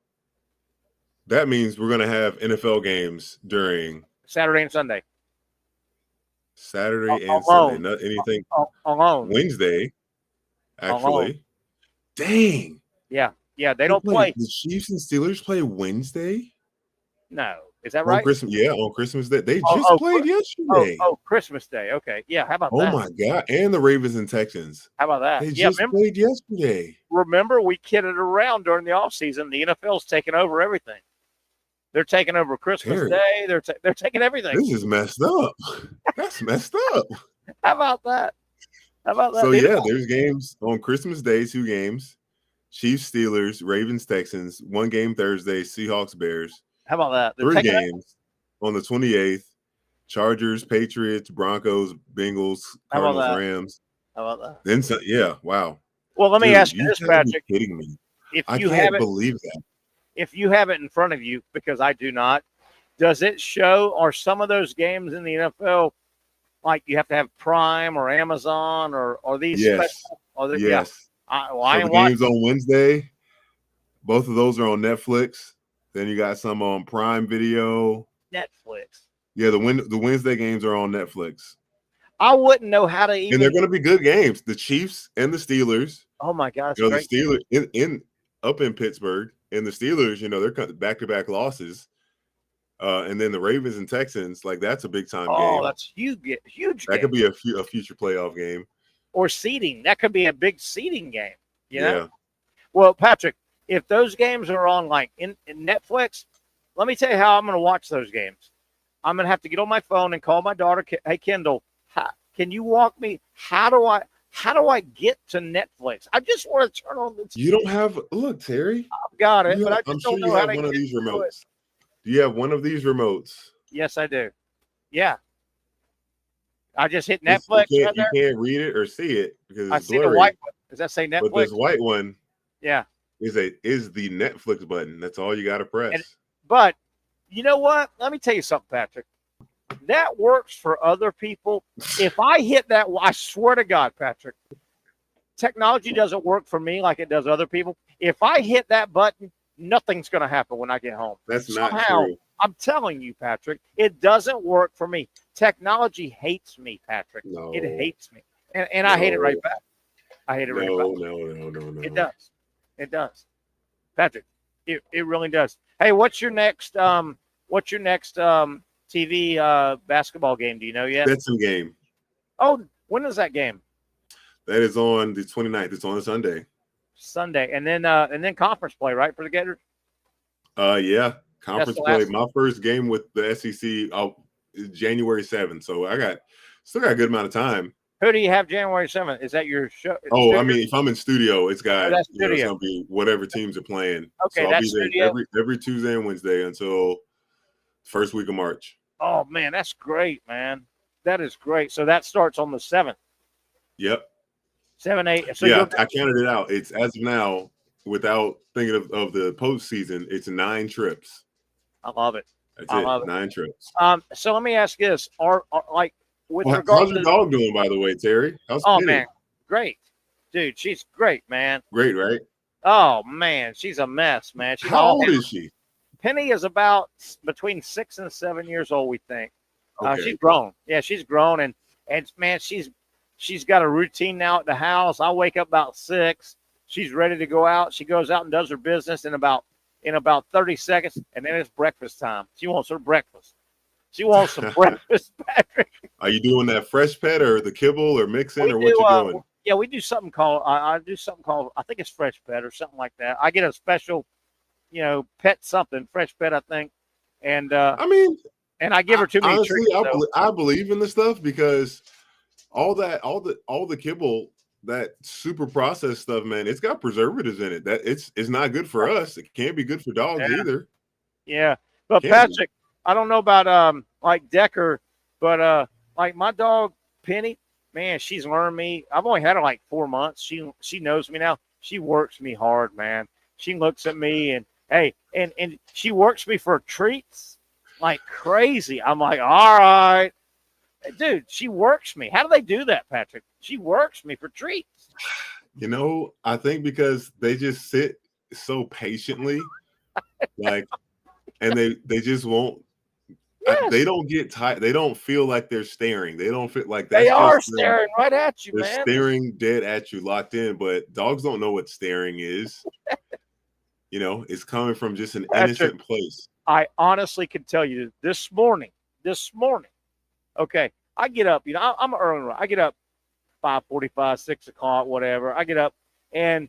that means we're going to have NFL games during Saturday and Sunday. Saturday and Sunday. Not anything alone. Wednesday, actually. Alone. Dang. Yeah, they don't play. The Chiefs and Steelers play Wednesday? No. Is that right? On Christmas Day. They just played yesterday. Christmas Day. Okay. Yeah, how about that? Oh, my God. And the Ravens and Texans. How about that? They just played yesterday. Remember, we kidded around during the offseason. The NFL's taking over everything. They're taking over Christmas Day. They're taking everything. This is messed up. That's messed up. How about that? So, there's games on Christmas Day, 2 games. Chiefs, Steelers, Ravens, Texans, 1 game Thursday, Seahawks, Bears. How about that? 3 games on the 28th. Chargers, Patriots, Broncos, Bengals, Cardinals, Rams. How about that? Then, wow. Well, let me ask you this, Patrick. Be kidding me. I can't believe that. If you have it in front of you, because I do not, does it show, are some of those games in the NFL, like you have to have Prime or Amazon or these special? Yes. The games on Wednesday, both of those are on Netflix. Then you got some on Prime Video. Netflix. Yeah, the Wednesday games are on Netflix. I wouldn't know how to even. And they're going to be good games. The Chiefs and the Steelers. Oh my gosh! The Steelers up in Pittsburgh, and the Steelers, they're back-to-back losses. And then the Ravens and Texans, like that's a big-time game. Oh, that's huge! That could be a future playoff game. Or seeding. That could be a big seeding game. You know? Yeah. Well, Patrick, if those games are on like in Netflix, let me tell you how I'm going to watch those games. I'm going to have to get on my phone and call my daughter. Hey, Kendall, can you walk me? How do I get to Netflix? I just want to turn on the TV. You don't have look, Terry. I've got it, but I just don't know how to one of get these to remotes. it. Do you have one of these remotes? Yes, I do. Yeah. I just hit Netflix. You can't read it or see it because it's I see blurry. the white one. Does that say Netflix? But this white one, is the Netflix button. That's all you got to press. But you know what? Let me tell you something, Patrick. That works for other people. If I hit that, I swear to God, Patrick, technology doesn't work for me like it does other people. If I hit that button, nothing's going to happen when I get home. That's Somehow, not true. I'm telling you, Patrick, it doesn't work for me. Technology hates me, Patrick. No. It hates me. And I hate it right back. I hate it right back. No. It does. It does. Patrick, it really does. Hey, what's your next TV basketball game? Do you know yet? Betson game. Oh, when is that game? That is on the 29th. It's on a Sunday. And then conference play, right, for the Gators? Yeah, conference play. My first game with the SEC is January 7th, so still got a good amount of time. Who do you have January 7th? Is that your show? Oh, I mean, if I'm in studio, it's got it's going to be whatever teams are playing. Okay, so I'll be there every Tuesday and Wednesday until first week of March. Oh man, that's great, man. That is great. So that starts on the 7th. Yep. 7, 8. So yeah, I counted it out. It's as of now, without thinking of the postseason, it's 9 trips. I love it. I love it. 9 trips. So let me ask you this: Are like with well, regard how's to your dog doing, by the way, Terry? How's Penny? Man, great, dude. She's great, man. Great, right? Oh man, she's a mess, man. She's How old is she? Penny is about between 6 and 7 years old, we think. Okay. She's grown. Yeah, she's grown, and man, she's got a routine now at the house. I wake up about 6. She's ready to go out. She goes out and does her business in about 30 seconds, and then it's breakfast time. She wants her breakfast. She wants some breakfast, Patrick. Are you doing that fresh pet or the kibble or mixing or what you doing? Yeah, we do something called I do something called, I think it's fresh pet or something like that. I get a special, pet something, fresh pet, I think. And and I give her too many honestly, treats. I believe in this stuff because all the kibble, that super processed stuff, man, it's got preservatives in it. That it's not good for us. It can't be good for dogs either. Yeah. But Patrick, I don't know about like Decker, but like my dog Penny, man, she's learned me. I've only had her like 4 months. She knows me now. She works me hard, man. She looks at me and and she works me for treats like crazy. I'm like, all right. Dude, she works me. How do they do that, Patrick? She works me for treats. I think because they just sit so patiently, and they just won't. Yes. They don't get tired. They don't feel like they're staring. They don't feel like they are staring right at you, they're man. They're staring dead at you, locked in. But dogs don't know what staring is. It's coming from just an innocent place. I honestly can tell you this morning. Okay, I get up. I'm an early riser. I get up 5:45, 6 o'clock, whatever. I get up, and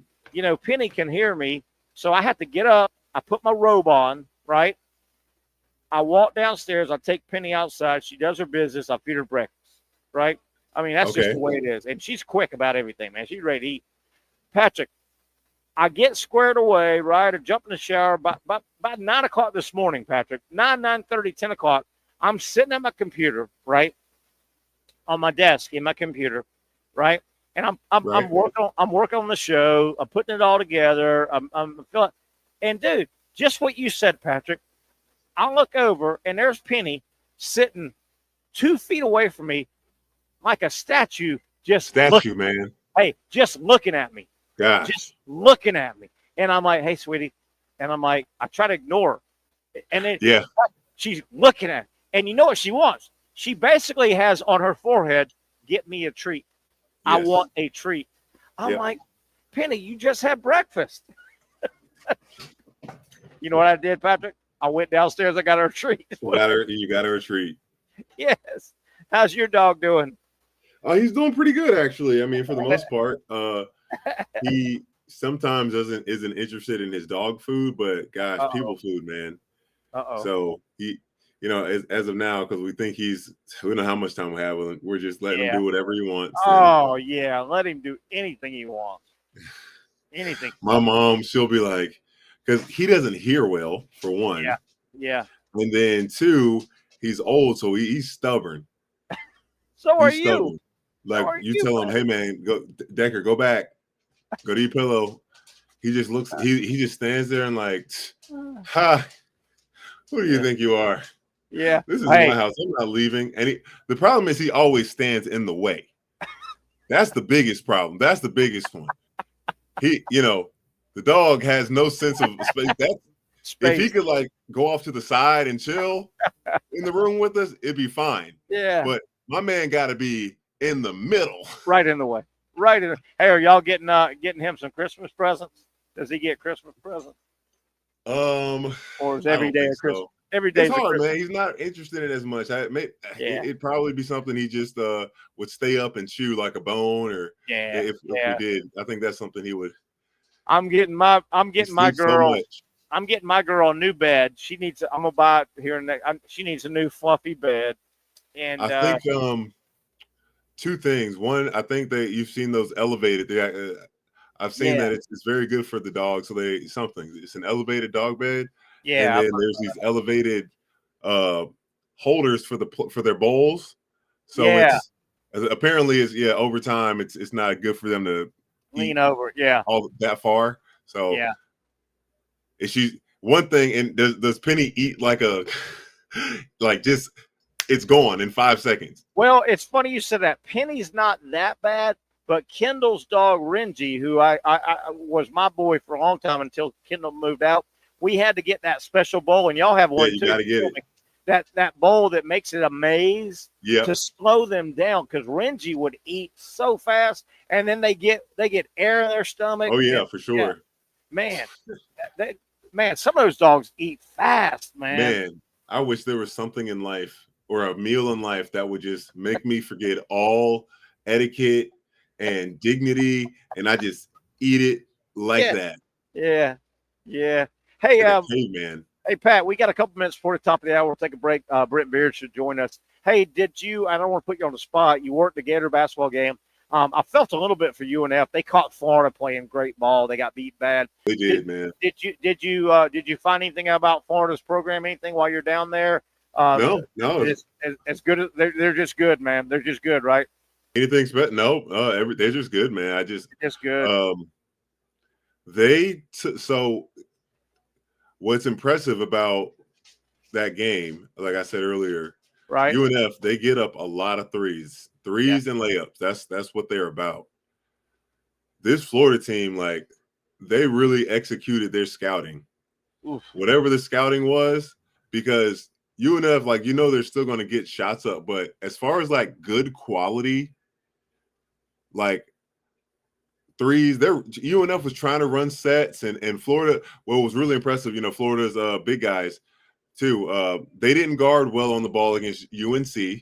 Penny can hear me, so I have to get up. I put my robe on, right? I walk downstairs. I take Penny outside. She does her business. I feed her breakfast, right? I mean, that's just the way it is. And she's quick about everything, man. She's ready to eat. Patrick, I get squared away, right? I jump in the shower. By 9 o'clock this morning, Patrick, 9:30, 10 o'clock, I'm sitting at my computer, right, on my desk in my computer, right, and I'm working on the show. I'm putting it all together. I'm feeling, and dude, just what you said, Patrick. I look over and there's Penny sitting 2 feet away from me, like a statue. Man. Hey, just looking at me. Gosh. Just looking at me, and I'm like, "Hey, sweetie," and I'm like, I try to ignore her, and then she's looking at me. And you know what she wants? She basically has on her forehead, "Get me a treat." Yes. I want a treat. I'm like, Penny, you just had breakfast. You know what I did, Patrick? I went downstairs. I got her a treat. You got her a treat. Yes. How's your dog doing? He's doing pretty good, actually. I mean, for the most part. He sometimes isn't interested in his dog food, but gosh, people food, man. So he. As of now, because we know how much time we have with him, we're just letting him do whatever he wants. Let him do anything he wants. Anything. My mom, she'll be like, because he doesn't hear well, for one. Yeah. And then 2, he's old, so he's stubborn. So are you. Stubborn. Like you tell him, hey man, go Decker, go back, go to your pillow. He just looks. He just stands there and like, ha. Who do you think you are? Yeah. This is my house. I'm not leaving. And the problem is he always stands in the way. That's the biggest problem. That's the biggest one. The dog has no sense of space. If he could like go off to the side and chill in the room with us, it'd be fine. Yeah. But my man got to be in the middle. Right in the way. Hey, are y'all getting him some Christmas presents? Does he get Christmas presents? Or is every day a Christmas? So. Every day it's hard, man. He's not interested in it as much. It'd probably be something he just would stay up and chew like a bone, or if we did. I think that's something he would. I'm getting my girl. I'm getting my girl a new bed. I'm gonna buy it here in she needs a new fluffy bed. And I think two things. One, I think that you've seen those elevated. I've seen that it's very good for the dog. So it's an elevated dog bed. Yeah. And then there's these elevated holders for their bowls. So it's apparently over time it's not good for them to lean over. Yeah. All that far. So is she one thing? And does Penny eat like just it's gone in 5 seconds? Well, it's funny you said that. Penny's not that bad, but Kendall's dog Renji, who I was my boy for a long time until Kendall moved out. We had to get that special bowl, and y'all have one too. You got to get it. That bowl that makes it a maze to slow them down, because Renji would eat so fast, and then they get air in their stomach. Oh yeah, for sure. Man, some of those dogs eat fast, man. Man, I wish there was something in life or a meal in life that would just make me forget all etiquette and dignity, and I just eat it like that. Yeah. Hey, man. Hey, Pat, we got a couple minutes before the top of the hour. We'll take a break. Brent Beard should join us. Hey, I don't want to put you on the spot. You worked the Gator basketball game. I felt a little bit for UNF. They caught Florida playing great ball. They got beat bad. They did, man. Did you find anything about Florida's program? Anything while you're down there? No. It's good. They're just good, man. They're just good, right? Anything special? No. They're just good, man. Just good. So what's impressive about that game, like I said earlier, right? UNF, they get up a lot of threes and layups. That's what they're about. This Florida team, like, they really executed their scouting. Oof. Whatever the scouting was, because UNF, like, they're still going to get shots up, but as far as like good quality, like threes, UNF was trying to run sets, and Florida, what was really impressive, Florida's big guys too, they didn't guard well on the ball against UNC.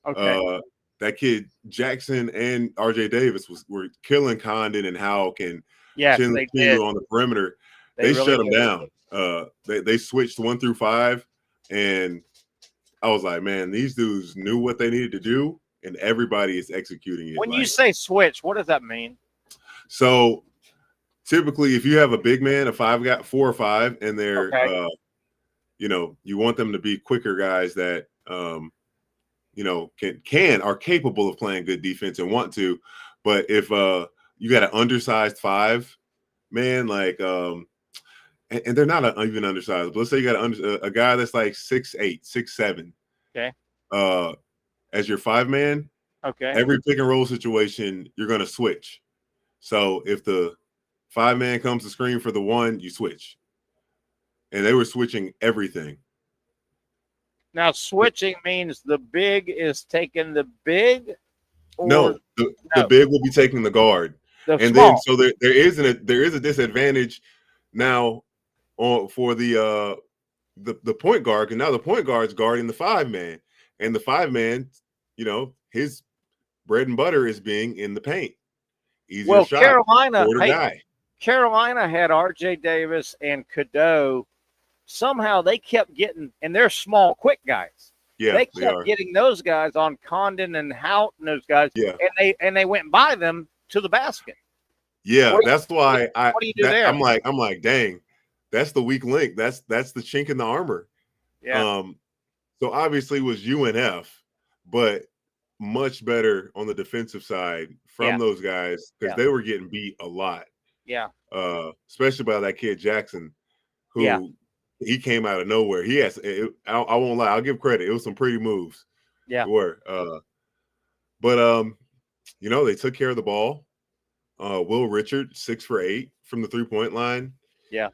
Okay. That kid Jackson and RJ Davis were killing Condon and Houck and they did on the perimeter. They really shut them down. They switched 1 through 5, and I was like, man, these dudes knew what they needed to do, and everybody is executing it. When you say switch, what does that mean? So typically, if you have a big man, 4 or 5, and they're, you want them to be quicker guys that, are capable of playing good defense and want to. But if you got an undersized 5 man, like, and they're not even undersized, but let's say you got a guy that's like 6'8", 6'7", okay, as your 5 man, okay, every pick and roll situation, you're going to switch. So if the 5 man comes to screen for the 1, you switch. And they were switching everything. Now, switching means the big is taking the big? No, the big will be taking the guard. Then so there is a disadvantage now for the point guard, because now the point guard's guarding the 5 man. And the 5 man, his bread and butter is being in the paint. Easier shot. Carolina had RJ Davis and Cadeau. Somehow they kept getting, and they're small, quick guys. Yeah, they kept getting those guys on Condon and Houck and those guys. Yeah, and they went by them to the basket. Yeah, that's why what do you do there? I'm like, dang, that's the weak link. That's the chink in the armor. Yeah. So obviously it was UNF, but much better on the defensive side from those guys, because they were getting beat a lot. Yeah. Especially by that kid Jackson, who he came out of nowhere. He has. I won't lie. I'll give credit. It was some pretty moves. Yeah. It were. But they took care of the ball. Will Richard, 6 for 8 from the 3-point line. Yeah.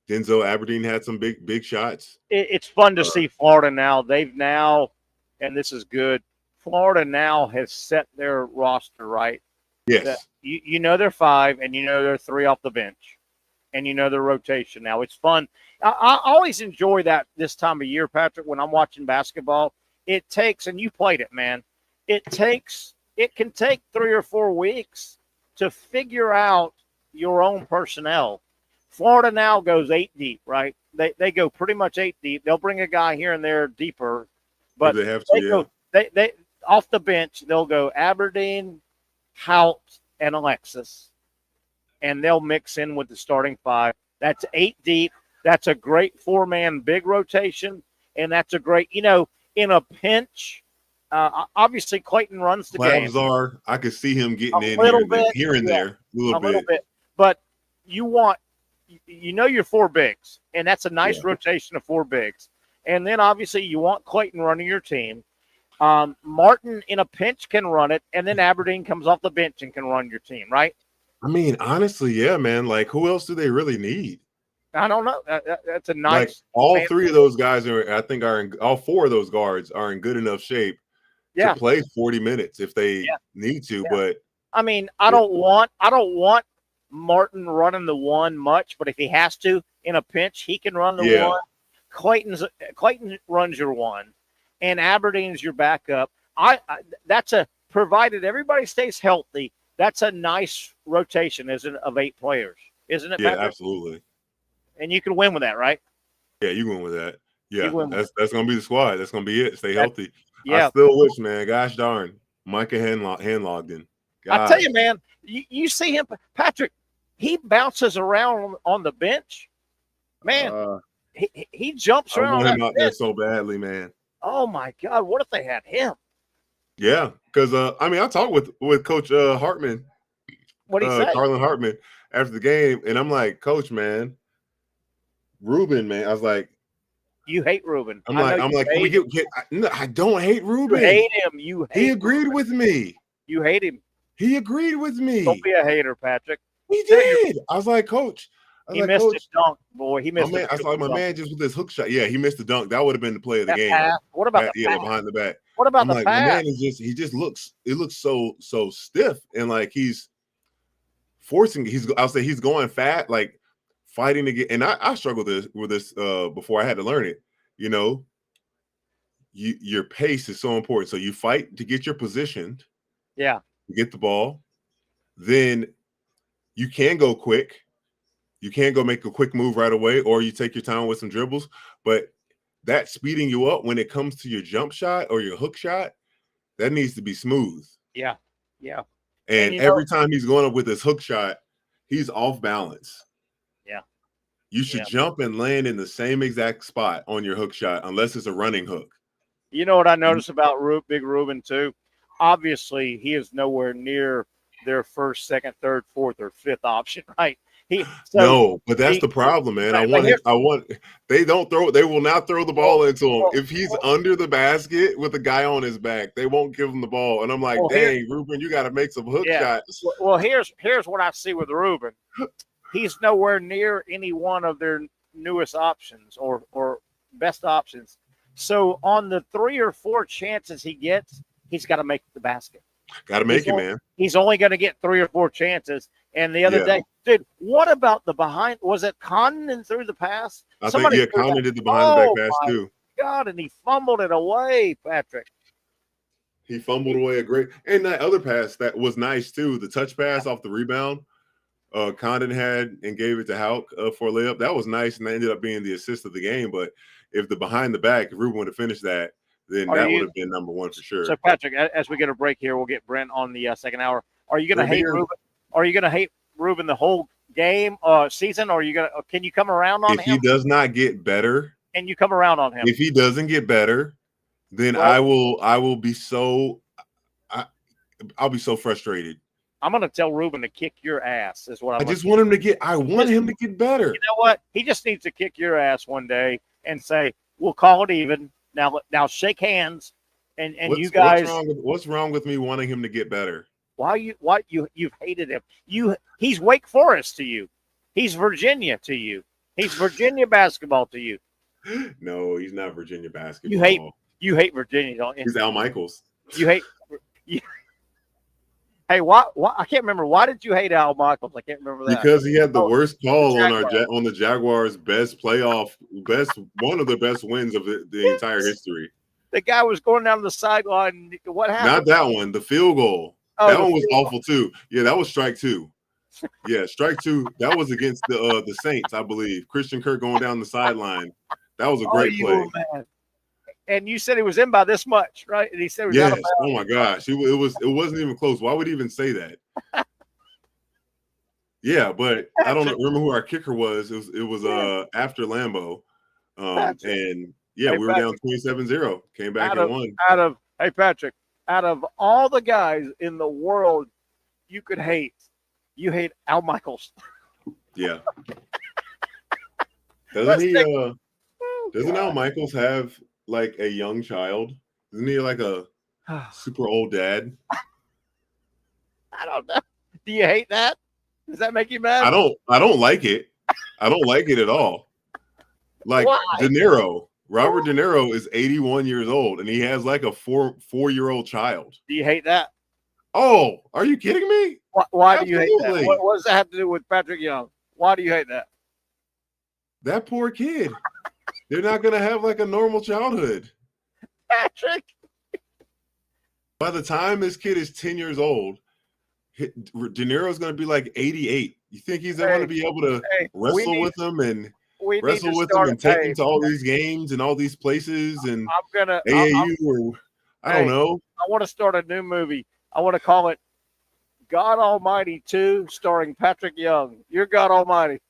Denzel Aberdeen had some big shots. It's fun to see Florida now. And this is good, Florida now has set their roster right. Yes. You know they're 5, and you know they're 3 off the bench, and you know their rotation. Now it's fun. I always enjoy that this time of year, Patrick, when I'm watching basketball. It takes, and you played it, man, it can take 3 or 4 weeks to figure out your own personnel. Florida now goes 8 deep, right? They go pretty much 8 deep. They'll bring a guy here and there deeper, but they have to, they off the bench, they'll go Aberdeen, Hout, and Alexis, and they'll mix in with the starting 5. That's 8 deep. That's a great 4-man big rotation, and that's a great, in a pinch. Obviously, Clayton runs the game. I could see him getting in here and there a little bit. But you want, your 4 bigs, and that's a nice rotation of 4 bigs. And then obviously you want Clayton running your team. Martin in a pinch can run it, and then Aberdeen comes off the bench and can run your team, right? I mean, honestly, yeah, man. Like, who else do they really need? I don't know. That's a nice. Like, all 3 of those guys all 4 of those guards are in good enough shape to play 40 minutes if they need to. Yeah. But I mean, I don't want Martin running the 1 much, but if he has to in a pinch, he can run the 1. Clayton runs your 1, and Aberdeen's your backup. That's provided everybody stays healthy. That's a nice rotation, isn't it, of 8 players, isn't it? Yeah, Patrick? absolutely. And you can win with that, right? Yeah, you win with that. Yeah, that's going to be the squad. That's going to be it. Stay healthy. Yeah. I still wish, man. Gosh darn, Micah Handlogden. I tell you, man, you see him, Patrick. He bounces around on the bench, man. He jumps around. I want him out there so badly, man. Oh my God! What if they had him? Yeah, because I talked with Coach Hartman. What did he say? Carlin Hartman after the game, and I'm like, Coach, man, Ruben, man. I was like, you hate Ruben. I'm like, can we get? No, I don't hate Ruben. You hate him. He agreed with me. You hate him. He agreed with me. Don't be a hater, Patrick. He did. I was like, Coach. He missed his dunk, boy. He missed it. I saw my man just with his hook shot. Yeah, he missed the dunk. That would have been the play of the game. Pass. What about the pass? Behind the back? What about the pass? My man is he just looks so stiff, and like he's forcing. I'll say he's going fat, like fighting to get. And I struggled with this before I had to learn it. Your pace is so important. So you fight to get your position. Yeah. To get the ball, then you can go quick. You can't go make a quick move right away, or you take your time with some dribbles. But that speeding you up when it comes to your jump shot or your hook shot, that needs to be smooth. Yeah, yeah. And every time he's going up with his hook shot, he's off balance. Yeah. You should jump and land in the same exact spot on your hook shot, unless it's a running hook. You know what I noticed about Big Ruben, too? Obviously, he is nowhere near their first, second, third, fourth, or fifth option, right? No, but that's the problem, man. They will not throw the ball into him. If he's under the basket with a guy on his back, they won't give him the ball. And I'm like, dang, Ruben, you got to make some hook shots. Well, here's what I see with Ruben. He's nowhere near any one of their newest options or best options. So on the 3 or 4 chances he gets, he's got to make the basket. Got to make it, man. He's only going to get 3 or 4 chances. And the other day, dude, what about the behind? Was it Condon threw the pass? I think Condon did the behind the back pass too. God, and he fumbled it away, Patrick. He fumbled away a great, and that other pass that was nice too. The touch pass off the rebound, Condon had and gave it to Hauk for a layup. That was nice, and that ended up being the assist of the game. But if the behind the back, if Ruben would have finished that, then that would have been number 1 for sure. So, Patrick, as we get a break here, we'll get Brent on the second hour. Are you going to hate Ruben? Are you going to hate Ruben the whole game, season, or can you come around on him? If he does not get better, can you come around on him? If he doesn't get better, then I'll be so frustrated. I'm going to tell Ruben to kick your ass. Is what I just want him to get. I want him to get better. You know what? He just needs to kick your ass one day and say, "We'll call it even." Now shake hands And you guys, what's wrong with me wanting him to get better? You've hated him. He's Wake Forest to you. He's Virginia to you. He's Virginia basketball to you. No, he's not Virginia basketball. You hate Virginia, don't you? He's Al Michaels. You hate. Hey, what? I can't remember. Why did you hate Al Michaels? I can't remember that. Because he had the worst call on the Jaguars' one of the best wins of the entire history. The guy was going down the sideline. What happened? Not that one. The field goal. That one was awful too. Yeah, that was strike two. Yeah, strike two. That was against the Saints, I believe. Christian Kirk going down the sideline. That was a great play. Man. And you said he was in by this much, right? And he said, "Yes." Oh my gosh, it wasn't even close. Why would he even say that? Yeah, but I don't remember who our kicker was. It was after Lambeau, and yeah, we were down 27-0. Came back and won. Hey Patrick, out of all the guys in the world you could hate, you hate Al Michaels. Yeah. Doesn't Al Michaels have like a young child? Isn't he like a super old dad? I don't know. Do you hate that? Does that make you mad? I don't like it. I don't like it at all. Like Why? Robert De Niro is 81 years old and he has like a four-year-old child. Do you hate that? Oh, are you kidding me? Why do you hate that? What does that have to do with Patrick Young? Why do you hate that? That poor kid. They're not going to have like a normal childhood. Patrick. By the time this kid is 10 years old, De Niro's going to be like 88. You think he's going to be able to wrestle with him and take him to all these games and all these places and AAU I don't know. I want to start a new movie. I want to call it God Almighty 2 starring Patrick Young. You're God Almighty.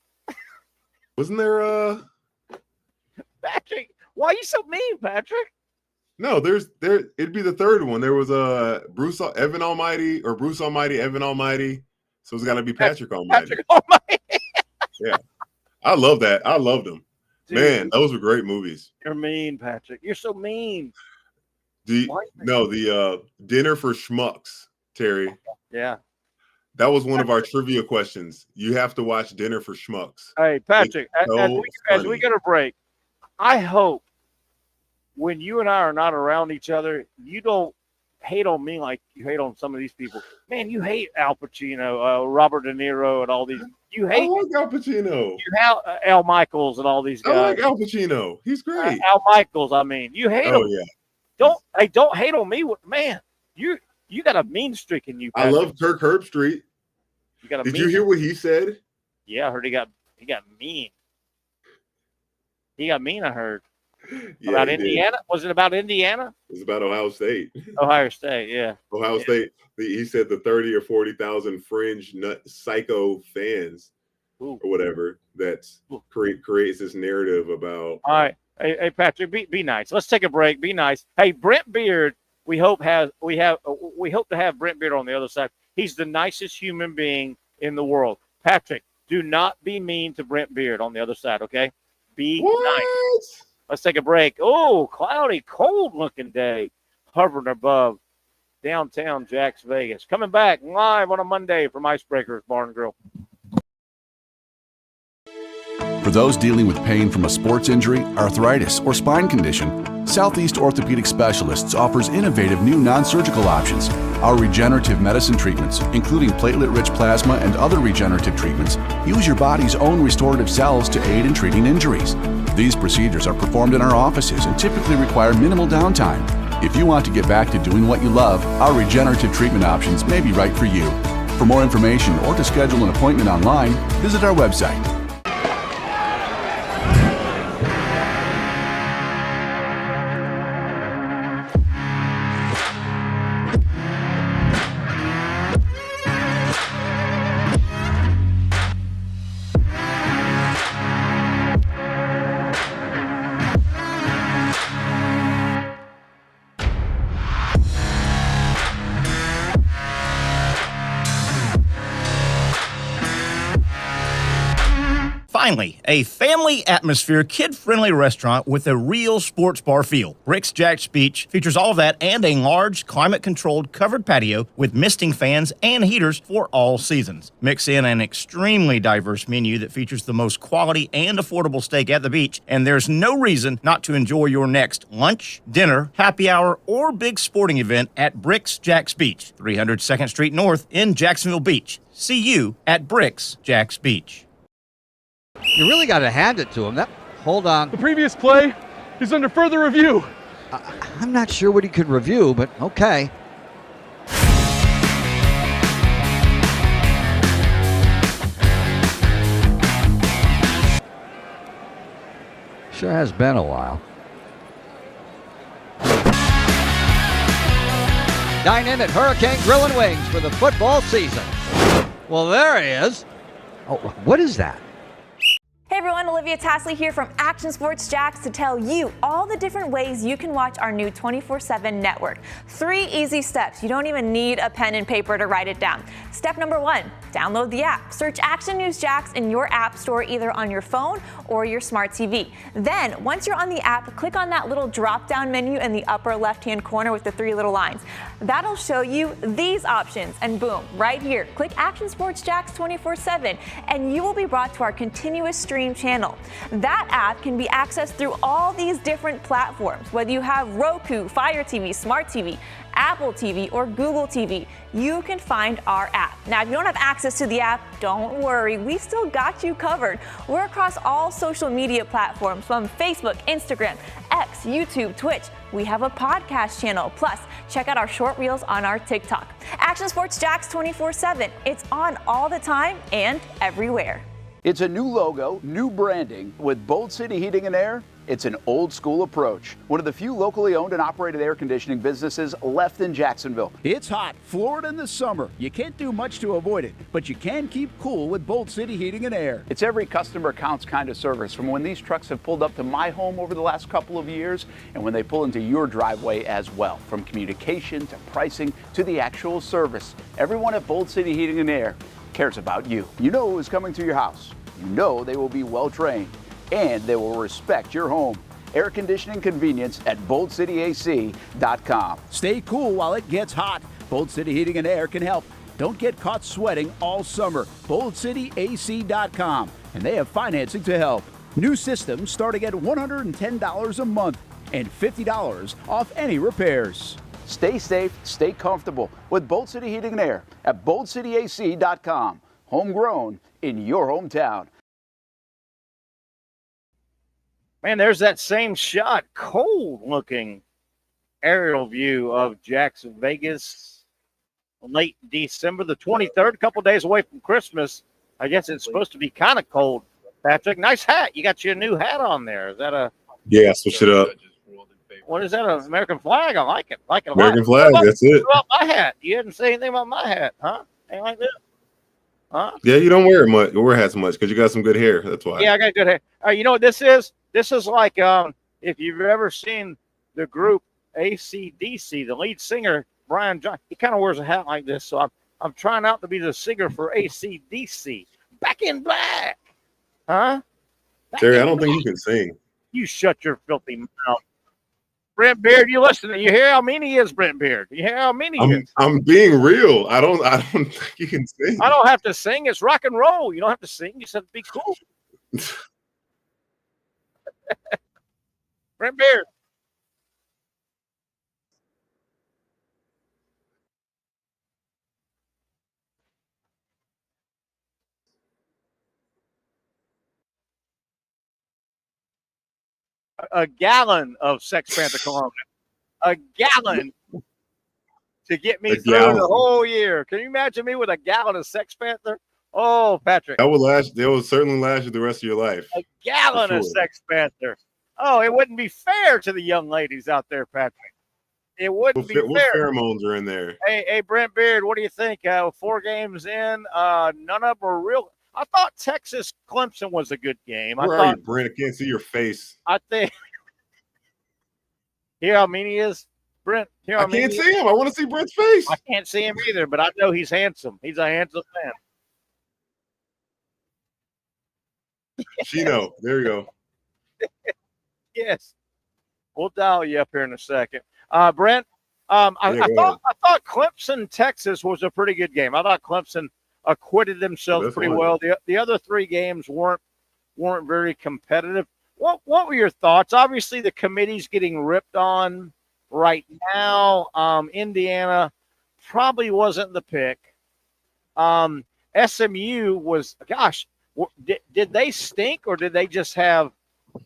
Wasn't there Patrick, why are you so mean, Patrick? No, it'd be the third one. There was Bruce Almighty, Evan Almighty. So it's got to be Patrick Almighty. Patrick Almighty. Yeah. I love that. I loved them. Dude, man, those were great movies. You're mean, Patrick. You're so mean. The Dinner for Schmucks, Terry. Yeah. That was one of our trivia questions. You have to watch Dinner for Schmucks. Hey, Patrick, as we get a break, I hope when you and I are not around each other, you don't hate on me like you hate on some of these people. Man, you hate Al Pacino, Robert De Niro, and all these. You hate. I like Al Pacino. You hate Al Michaels and all these guys. I like Al Pacino. He's great. Al Michaels, I mean, you hate him. Yeah. Don't hate on me, man. You got a mean streak in you, Patrick. I love Kirk Herbstreit. Did you hear what he said? Yeah, I heard he got mean. He got mean, I heard. Yeah, about Indiana? Did. Was it about Indiana? It was about Ohio State. Ohio State, yeah. Ohio State. He said the 30 or 40,000 fringe nut psycho fans or whatever that creates this narrative about. All right. Hey Patrick, be nice. Let's take a break. Be nice. Hey, Brent Beard, we hope to have Brent Beard on the other side. He's the nicest human being in the world. Patrick, do not be mean to Brent Beard on the other side, okay? Be nice. Let's take a break. Oh, cloudy, cold-looking day hovering above downtown Jax, Vegas. Coming back live on a Monday from Icebreakers Bar and Grill. For those dealing with pain from a sports injury, arthritis, or spine condition, Southeast Orthopedic Specialists offers innovative new non-surgical options. Our regenerative medicine treatments, including platelet-rich plasma and other regenerative treatments, use your body's own restorative cells to aid in treating injuries. These procedures are performed in our offices and typically require minimal downtime. If you want to get back to doing what you love, our regenerative treatment options may be right for you. For more information or to schedule an appointment online, visit our website. Finally, a family atmosphere, kid-friendly restaurant with a real sports bar feel. Rick's Jack's Beach features all of that and a large, climate-controlled covered patio with misting fans and heaters for all seasons. Mix in an extremely diverse menu that features the most quality and affordable steak at the beach, and there's no reason not to enjoy your next lunch, dinner, happy hour, or big sporting event at Rick's Jack's Beach, 300 2nd Street North in Jacksonville Beach. See you at Rick's Jack's Beach. You really got to hand it to him. Hold on. The previous play is under further review. I'm not sure what he could review, but okay. Sure has been a while. Dine in at Hurricane Grill and Wings for the football season. Well, there he is. Oh, what is that? Hey everyone, Olivia Tasley here from Action Sports Jacks to tell you all the different ways you can watch our new 24/7 network. 3 easy steps. You don't even need a pen and paper to write it down. Step number 1, download the app. Search Action News Jacks in your app store either on your phone or your smart TV. Then, once you're on the app, click on that little drop-down menu in the upper left-hand corner with the 3 little lines. That'll show you these options, and boom, right here, click Action Sports Jacks 24/7, and you will be brought to our continuous stream channel. That app can be accessed through all these different platforms, whether you have Roku, Fire TV, Smart TV, Apple TV, or Google TV. You can find our app. Now, if you don't have access to the app, don't worry, we still got you covered. We're across all social media platforms from Facebook, Instagram, X, YouTube, Twitch. We have a podcast channel. Plus, check out our short reels on our TikTok. Action Sports Jacks 24/7. It's on all the time and everywhere. It's a new logo, new branding. With Bold City Heating and Air, it's an old school approach. One of the few locally owned and operated air conditioning businesses left in Jacksonville. It's hot, Florida in the summer. You can't do much to avoid it, but you can keep cool with Bold City Heating and Air. It's every customer counts kind of service, from when these trucks have pulled up to my home over the last couple of years and when they pull into your driveway as well. From communication to pricing to the actual service, everyone at Bold City Heating and Air cares about you. You know who is coming to your house. You know they will be well trained, and they will respect your home. Air conditioning convenience at boldcityac.com. Stay cool while it gets hot. Bold City Heating and Air can help. Don't get caught sweating all summer. boldcityac.com, and they have financing to help. New systems starting at $110 a month and $50 off any repairs. Stay safe, stay comfortable with Bold City Heating and Air at boldcityac.com. Homegrown in your hometown. Man, there's that same shot. Cold-looking aerial view of Jackson, Vegas, late December the 23rd, a couple days away from Christmas. I guess it's supposed to be kind of cold. Patrick, nice hat. You got your new hat on there. Is that a... Yeah, switch it up. What is that, an American flag? I like it. Like it a American lot. flag, that's it. What about my hat? You didn't say anything about my hat, huh? Ain't like that? Huh? Yeah, you don't wear it much. Wear hats much because you got some good hair. That's why. Yeah, I got good hair. You know what this is? This is like if you've ever seen the group AC/DC, the lead singer Brian John. He kind of wears a hat like this. So I'm trying out to be the singer for AC/DC. Back in Black, huh? Terry, I don't think you can sing. You shut your filthy mouth. Brent Beard, you listen. You hear how mean he is, Brent Beard. You hear how mean he is. I'm being real. I don't think you can sing. I don't have to sing. It's rock and roll. You don't have to sing. You said be cool. Brent Beard. A gallon of Sex Panther cologne. A gallon to get me through the whole year. Can you imagine me with a gallon of Sex Panther? Oh, Patrick. That will certainly last you the rest of your life. A gallon of Sex Panther. Oh, it wouldn't be fair to the young ladies out there, Patrick. It wouldn't be fair. What pheromones are in there? Hey, Brent Beard, what do you think? 4 games in, none of them are real. I thought Texas Clemson was a good game. Where are you, Brent? I can't see your face. I think. Hear how mean he is, Brent? I can't see him. I want to see Brent's face. I can't see him either, but I know he's handsome. He's a handsome man. Chino. There you go. Yes. We'll dial you up here in a second. Brent, I thought Clemson, Texas was a pretty good game. I thought Clemson acquitted themselves pretty well. The other three games weren't very competitive. What were your thoughts? Obviously, the committee's getting ripped on right now. Indiana probably wasn't the pick. SMU was, gosh, did they stink or did they just have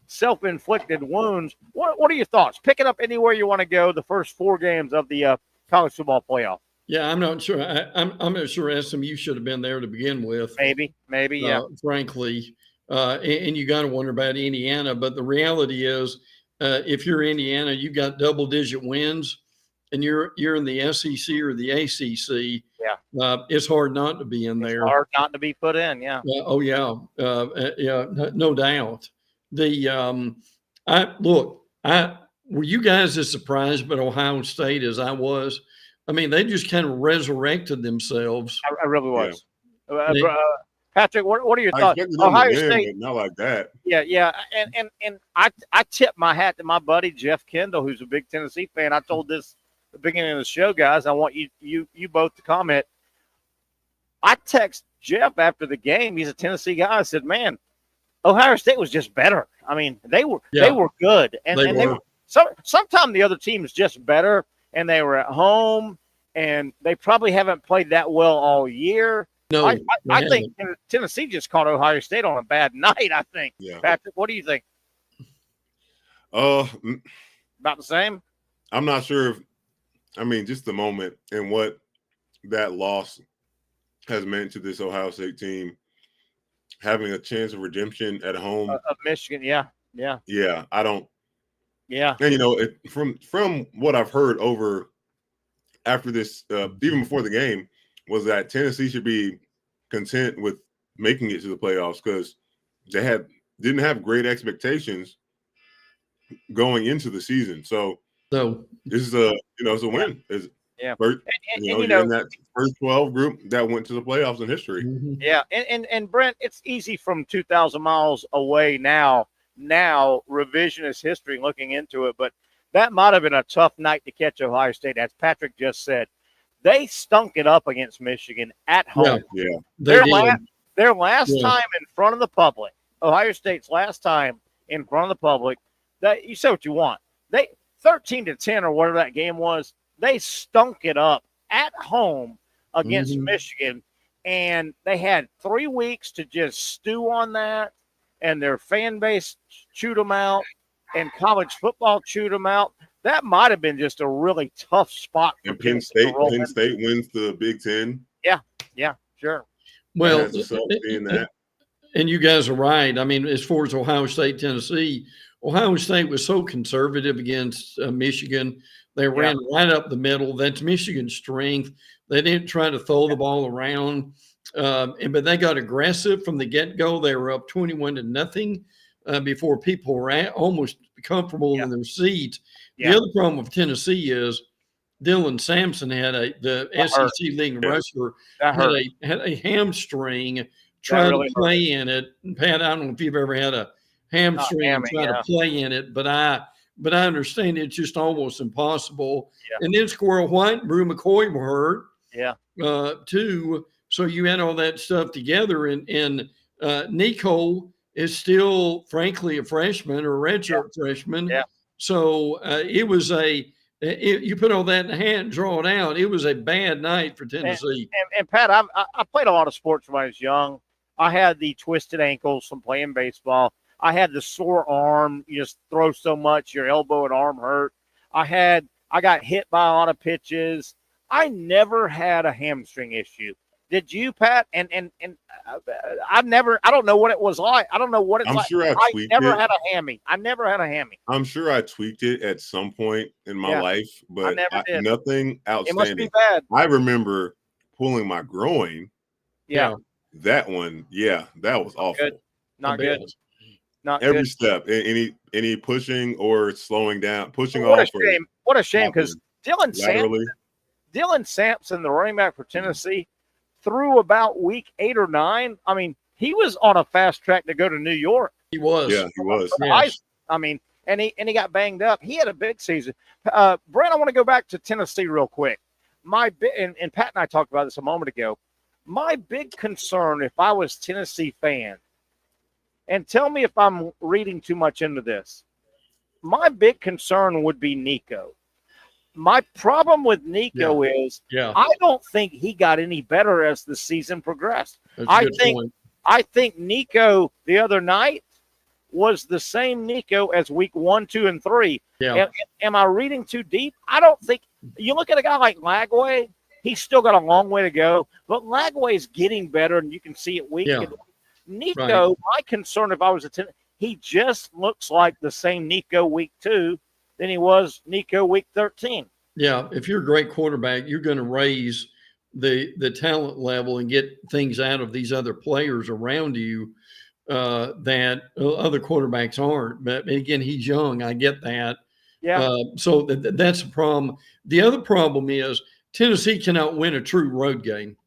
self-inflicted wounds? What are your thoughts? Pick it up anywhere you want to go. The first 4 games of the college football playoff. Yeah, I'm not sure. I'm not sure SMU should have been there to begin with. Maybe, yeah. Frankly, and you got to wonder about Indiana. But the reality is, if you're Indiana, you got double-digit wins, and you're in the SEC or the ACC. Yeah, it's hard not to be in there. It's hard not to be put in. Yeah. No doubt. Were you guys as surprised by Ohio State as I was? I mean, they just kind of resurrected themselves. I really was. Yeah. Patrick, what are your thoughts? Ohio State, not like that. Yeah, and I tip my hat to my buddy Jeff Kendall, who's a big Tennessee fan. I told this at the beginning of the show, guys. I want you both to comment. I text Jeff after the game. He's a Tennessee guy. I said, "Man, Ohio State was just better. I mean, they were good, and they were. Sometimes the other team is just better, and they were at home, and they probably haven't played that well all year." No, I think Tennessee just caught Ohio State on a bad night, I think. Yeah. Patrick, what do you think? About the same? I'm not sure just the moment and what that loss has meant to this Ohio State team, having a chance of redemption at home. Of Michigan, yeah. Yeah, I don't. Yeah. And, from what I've heard over after this, even before the game, was that Tennessee should be content with making it to the playoffs because they didn't have great expectations going into the season. So this is it's a win. First, you're in that first 12 group that went to the playoffs in history. Mm-hmm. Yeah, and Brent, it's easy from 2,000 miles away now revisionist history looking into it, but that might have been a tough night to catch Ohio State, as Patrick just said. They stunk it up against Michigan at home. Yeah. Their last time in front of the public, Ohio State's last time in front of the public, that you say what you want. They 13-10 or whatever that game was, they stunk it up at home against Michigan, and they had 3 weeks to just stew on that, and their fan base chewed them out, and college football chewed them out. That might have been just a really tough spot. And Penn State wins the Big Ten. Yeah, sure. Well, and you guys are right. I mean, as far as Ohio State, Tennessee, Ohio State was so conservative against Michigan. They ran right up the middle. That's Michigan's strength. They didn't try to throw the ball around, but they got aggressive from the get-go. They were up 21-0 before people were almost comfortable in their seats. The other problem with Tennessee is Dylan Sampson had the SEC leading rusher had a hamstring trying to play in it. Pat, I don't know if you've ever had a hamstring and try to play in it, but I understand it's just almost impossible. Yeah. And then Squirrel White and Brew McCoy were hurt too. So you had all that stuff together, and Nico is still, frankly, a freshman or a redshirt freshman. Yeah. So it was you put all that in the hat and draw it out. It was a bad night for Tennessee. And Pat, I played a lot of sports when I was young. I had the twisted ankles from playing baseball. I had the sore arm. You just throw so much, your elbow and arm hurt. I got hit by a lot of pitches. I never had a hamstring issue. Did you, Pat? And I don't know what it was like. I don't know what it's like. Sure I never had a hammy. I never had a hammy. I'm sure I tweaked it at some point in my life, but nothing outstanding. It must be bad. I remember pulling my groin. Yeah. That one, that was awful. Good. Not good. Not every good. step. Any pushing or slowing down, pushing what off. What a shame, because Dylan Sampson, the running back for Tennessee, through about week 8 or 9. I mean, he was on a fast track to go to New York. He was. Yeah, he was. Yes. I mean, and he got banged up. He had a big season. Brent, I want to go back to Tennessee real quick. And Pat and I talked about this a moment ago. My big concern, if I was Tennessee fan, and tell me if I'm reading too much into this, my big concern would be Nico. My problem with Nico is I don't think he got any better as the season progressed. I think Nico the other night was the same Nico as week 1, 2, and 3. Yeah. Am I reading too deep? I don't think – you look at a guy like Lagway, he's still got a long way to go, but Lagway's getting better, and you can see it week. Yeah. Nico, my concern if I was he just looks like the same Nico week 2 than he was Nico week 13. Yeah, if you're a great quarterback, you're going to raise the talent level and get things out of these other players around you that other quarterbacks aren't. But again, he's young. I get that. Yeah. So that's a problem. The other problem is Tennessee cannot win a true road game.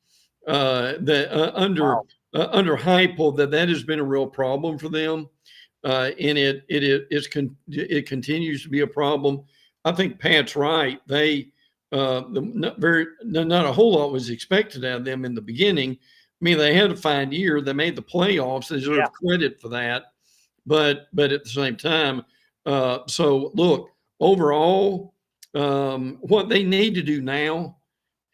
Under Heupel, that has been a real problem for them, and it continues to be a problem. I think Pat's right. They not a whole lot was expected out of them in the beginning. I mean, they had a fine year. They made the playoffs. They deserve credit for that. But at the same time, so look, overall, what they need to do now,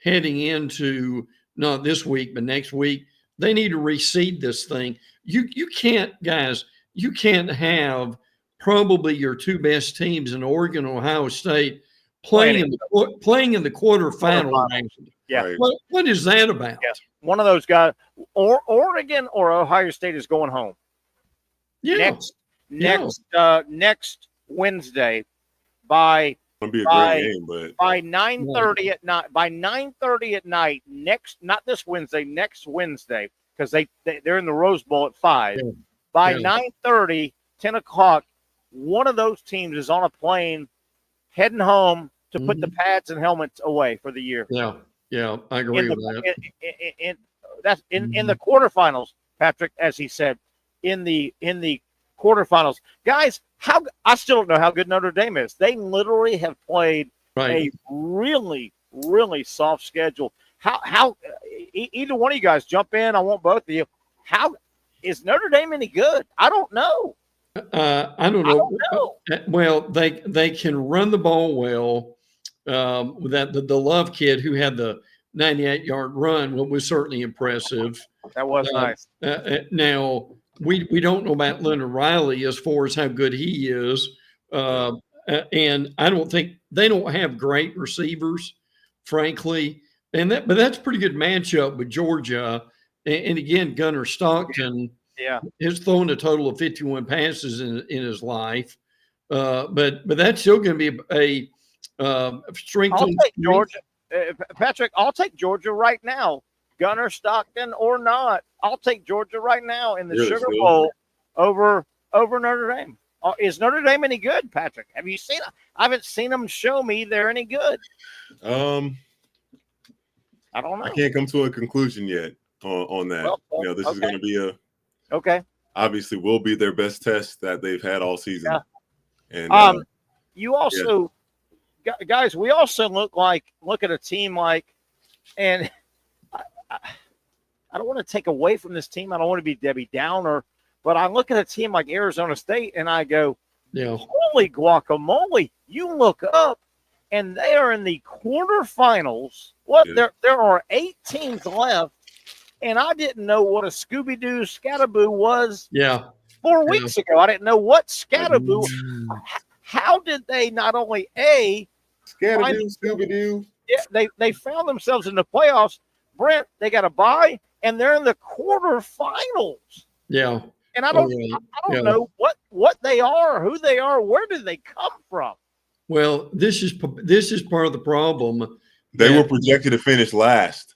heading into not this week but next week, they need to reseed this thing. You can't, guys. You can't have probably your two best teams in Oregon and Ohio State playing in the quarterfinal round. Yeah. Right. What is that about? Yes. One of those guys, or Oregon or Ohio State is going home. Yeah. Next Wednesday by It'll be a great game, but by 9:30 at night. By 9:30 at night not this Wednesday, next Wednesday, because they're in the Rose Bowl at 5. Yeah. By 9:30, 10 o'clock, one of those teams is on a plane heading home to put the pads and helmets away for the year. Yeah, I agree with that. In the quarterfinals, Patrick, as he said, in the quarterfinals, guys. I still don't know how good Notre Dame is. They literally have played a really, really soft schedule. How either one of you guys jump in? I want both of you. How is Notre Dame any good? I don't know. I don't know. Well, they can run the ball well. With the Love kid who had the 98-yard run, was certainly impressive. That was nice. Now we don't know about Leonard Riley as far as how good he is, and I don't think they don't have great receivers, frankly. But that's a pretty good matchup with Georgia. And again, Gunnar Stockton. Yeah, has thrown a total of 51 passes in his life, but that's still going to be a strength. I'll take Georgia, Patrick. I'll take Georgia right now, Gunnar Stockton or not. I'll take Georgia right now in the Sugar Bowl over Notre Dame. Is Notre Dame any good, Patrick? Have you seen? I haven't seen them show me they're any good. I don't know. I can't come to a conclusion yet on that. Well, this is going to be obviously will be their best test that they've had all season. Yeah. And you also, guys, we also look at a team like, and I don't want to take away from this team. I don't want to be Debbie Downer, but I look at a team like Arizona State and I go, holy guacamole! You look up, and they are in the quarterfinals. There are 8 teams left. And I didn't know what a Scooby-Doo Scataboo was 4 weeks ago. I didn't know what Scataboo. How did they not only Scooby-Doo? Yeah, they found themselves in the playoffs. Brent, they got a bye, and they're in the quarterfinals. Yeah. And I don't know what they are, who they are, where did they come from? Well, this is part of the problem. They were projected to finish last.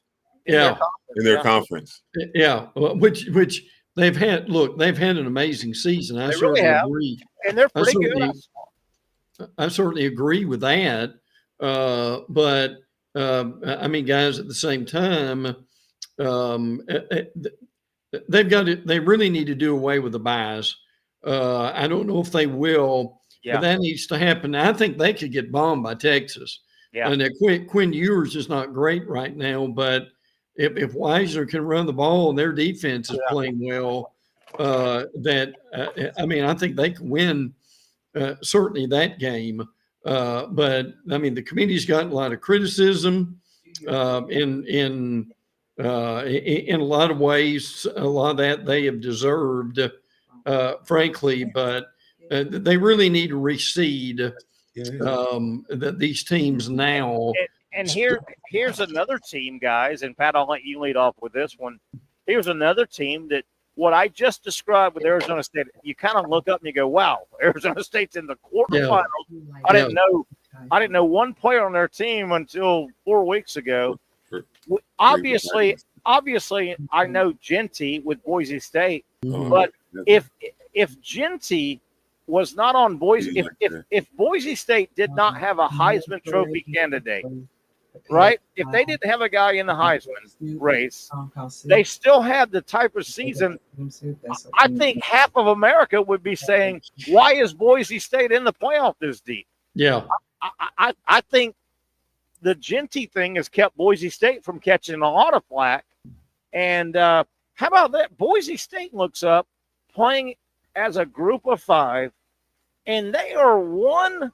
In their conference. Yeah, which they've had. Look, they've had an amazing season. I certainly agree. And they're pretty good. I certainly agree with that. But I mean, guys, at the same time, they really need to do away with the buys. I don't know if they will, but that needs to happen. I think they could get bombed by Texas. Yeah. And Quinn Ewers is not great right now, but if Weiser can run the ball and their defense is playing well, I think they can win certainly that game. But I mean, the committee's gotten a lot of criticism in a lot of ways. A lot of that they have deserved, frankly, but they really need to reseed these teams now. And here's another team, guys, and Pat, I'll let you lead off with this one. Here's another team that what I just described with Arizona State, you kind of look up and you go, wow, Arizona State's in the quarterfinals. I didn't know one player on their team until 4 weeks ago. Obviously, I know Genty with Boise State, but if Genty was not on Boise, if Boise State did not have a Heisman Trophy candidate, right? If they didn't have a guy in the Heisman race, they still had the type of season. I think half of America would be saying, why is Boise State in the playoff this deep? Yeah. I think the Genty thing has kept Boise State from catching a lot of flack. And how about that? Boise State looks up playing as a group of 5, and they are one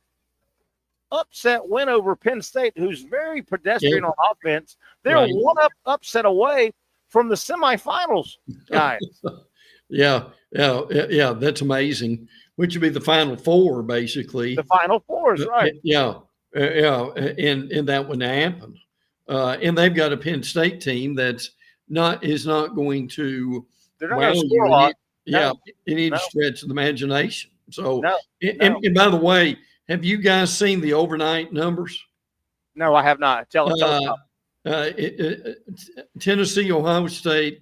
upset win over Penn State, who's very pedestrian on offense. They're one upset away from the semifinals, guys. Yeah, that's amazing. Which would be the Final Four, basically. The Final Four is right. And that would happen. And they've got a Penn State team that's not going to. They're not going to score a lot. You need to stretch the imagination. So, and by the way, have you guys seen the overnight numbers? No, I have not. Tell us. Tennessee, Ohio State,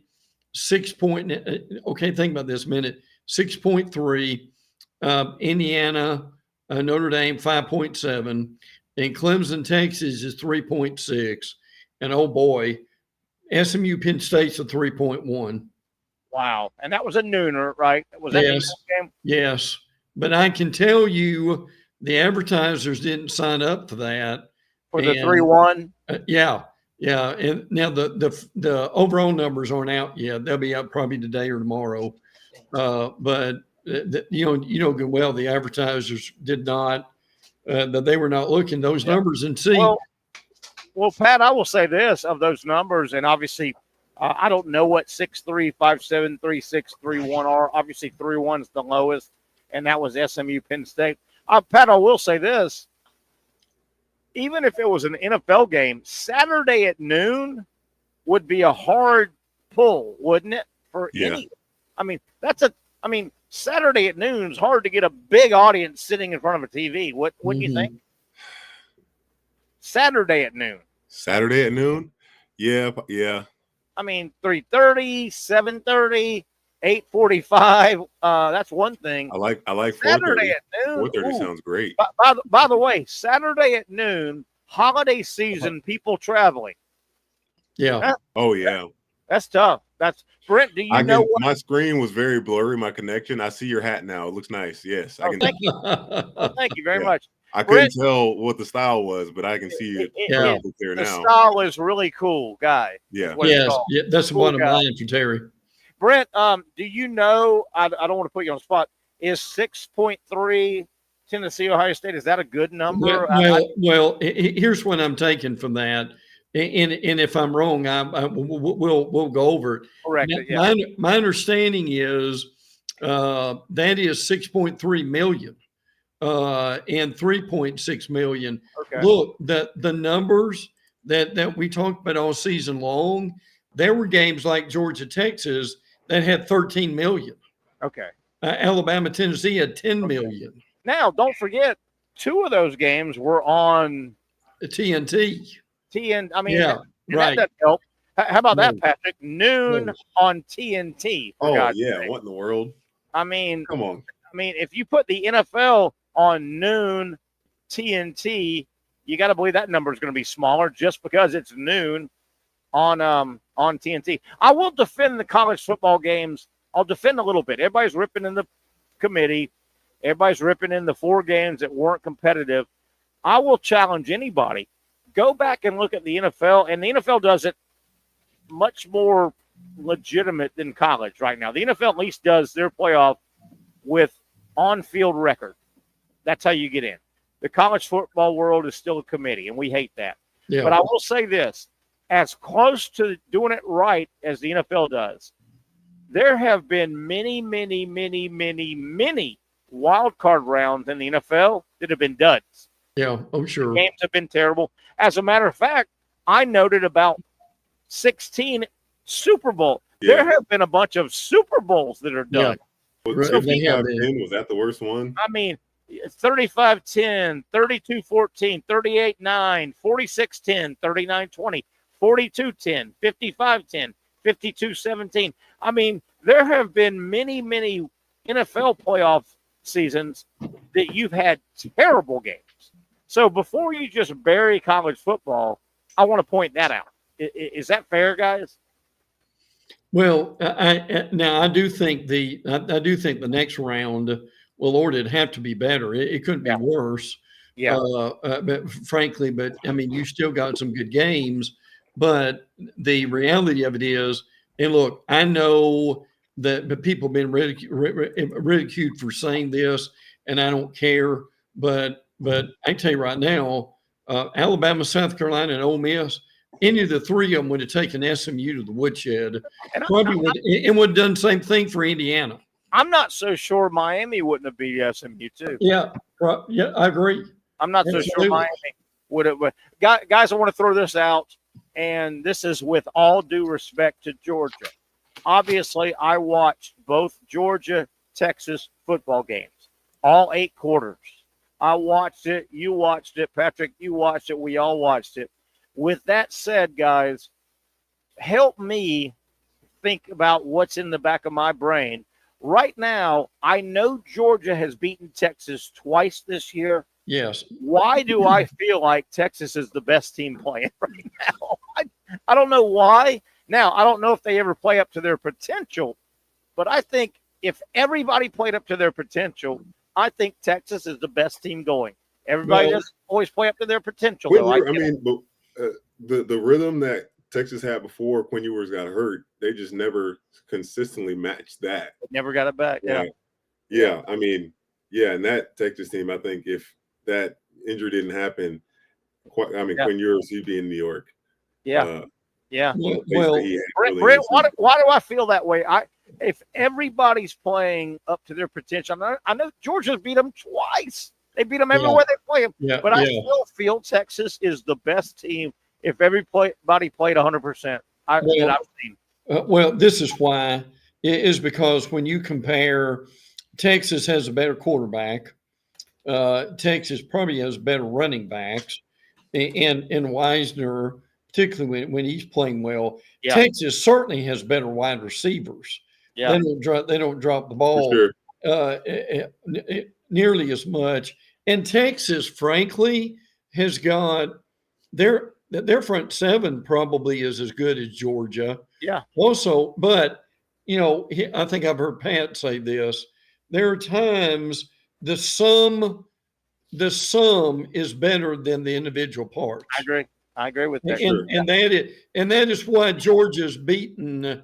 6 point. Okay, think about this a minute. 6.3. Indiana, Notre Dame, 5.7. And Clemson, Texas is 3.6. And oh boy, SMU, Penn State's a 3.1. Wow. And that was a nooner, right? Was that yes. Game? Yes. But I can tell you the advertisers didn't sign up for that. For the 3-1? Yeah. And now the overall numbers aren't out yet. They'll be out probably today or tomorrow. But you know good well the advertisers did not that they were not looking those numbers and see. Well, Pat, I will say this of those numbers, and obviously I don't know what 6'3", 5'7", 3'6", 3'1" are. Obviously 3'1" is the lowest, and that was SMU Penn State. Pat, I will say this. Even if it was an NFL game, Saturday at noon would be a hard pull, wouldn't it? For any, Saturday at noon is hard to get a big audience sitting in front of a TV. Wouldn't you think? Saturday at noon. Yeah. 3:30, 7:30, 8:45. That's one thing. I like Saturday at noon. 4:30 sounds great. By the way, Saturday at noon, holiday season, people traveling. Yeah. That's tough. That's Brent. Do you know what? My screen was very blurry. My connection. I see your hat now. It looks nice. Yes, I can. Thank you. Thank you very much. I couldn't tell what the style was, but I can see it. There the now. style is really cool, guy. Yeah. That's cool what I'm buying for Terry. Brent, do you know? I don't want to put you on the spot. Is 6.3 Tennessee, Ohio State? Is that a good number? Well, here's what I'm taking from that. And if I'm wrong, we'll go over it. Correct. Now, my understanding is that is 6.3 million and 3.6 million. Okay. Look, the numbers that we talked about all season long, there were games like Georgia, Texas that had 13 million. Okay. Alabama, Tennessee had 10 million. Now, don't forget, 2 of those games were on TNT. That right. doesn't help. How about that, Patrick? Noon on TNT. What in the world? Come on. If you put the NFL on noon TNT, you got to believe that number is going to be smaller just because it's noon on TNT. I will defend the college football games. I'll defend a little bit. Everybody's ripping in the committee. Everybody's ripping in the 4 games that weren't competitive. I will challenge anybody. Go back and look at the NFL, and the NFL does it much more legitimate than college right now. The NFL at least does their playoff with on-field record. That's how you get in. The college football world is still a committee, and we hate that. Yeah. But I will say this, as close to doing it right as the NFL does, there have been many wild card rounds in the NFL that have been duds. Yeah, I'm sure. The games have been terrible. As a matter of fact, I noted about 16 Super Bowl. Yeah. There have been a bunch of Super Bowls that are done. Yeah. Right. So was that the worst one? I mean, 35-10, 32-14, 38-9, 46-10, 39-20, 42-10, 55-10, 52-17. I mean, there have been many NFL playoff seasons that you've had terrible games. So before you just bury college football, I want to point that out. Is that fair, guys? Well, I do think the next round, well, Lord, it'd have to be better. It couldn't be worse. Yeah. But frankly, I mean, you still got some good games. But the reality of it is, and look, I know that people have been ridiculed for saying this, and I don't care. But I can tell you right now, Alabama, South Carolina, and Ole Miss, any of the 3 of them would have taken SMU to the woodshed. Probably would have done the same thing for Indiana. I'm not so sure Miami wouldn't have beat SMU too. Yeah, I agree. I'm not so sure Miami would have. Guys, I want to throw this out, and this is with all due respect to Georgia. Obviously, I watched both Georgia-Texas football games, all 8 quarters. I watched it. You watched it. Patrick, you watched it. We all watched it. With that said, guys, help me think about what's in the back of my brain. Right now, I know Georgia has beaten Texas twice this year. Yes. Why do I feel like Texas is the best team playing right now? I don't know why. Now, I don't know if they ever play up to their potential, but I think if everybody played up to their potential, I think Texas is the best team going. Everybody doesn't always play up to their potential, though. The rhythm that Texas had before Quinn Ewers got hurt, they just never consistently matched that. Never got it back. Yeah. I mean, and that Texas team, I think if that injury didn't happen, Quinn Ewers, he'd be in New York. Yeah. Well, Brent, why do I feel that way? If everybody's playing up to their potential, I know Georgia's beat them twice. They beat them everywhere they play them. Yeah, but I still feel Texas is the best team if everybody played 100%. I've seen. Well, this is why. It is because when you compare, Texas has a better quarterback. Texas probably has better running backs. And Wisner, particularly when he's playing well, Texas certainly has better wide receivers. Yeah. They don't drop the ball nearly as much. And Texas, frankly, has got their front seven probably is as good as Georgia. Yeah. Also, but I think I've heard Pat say this. There are times the sum is better than the individual parts. I agree with that. And that is why Georgia's beaten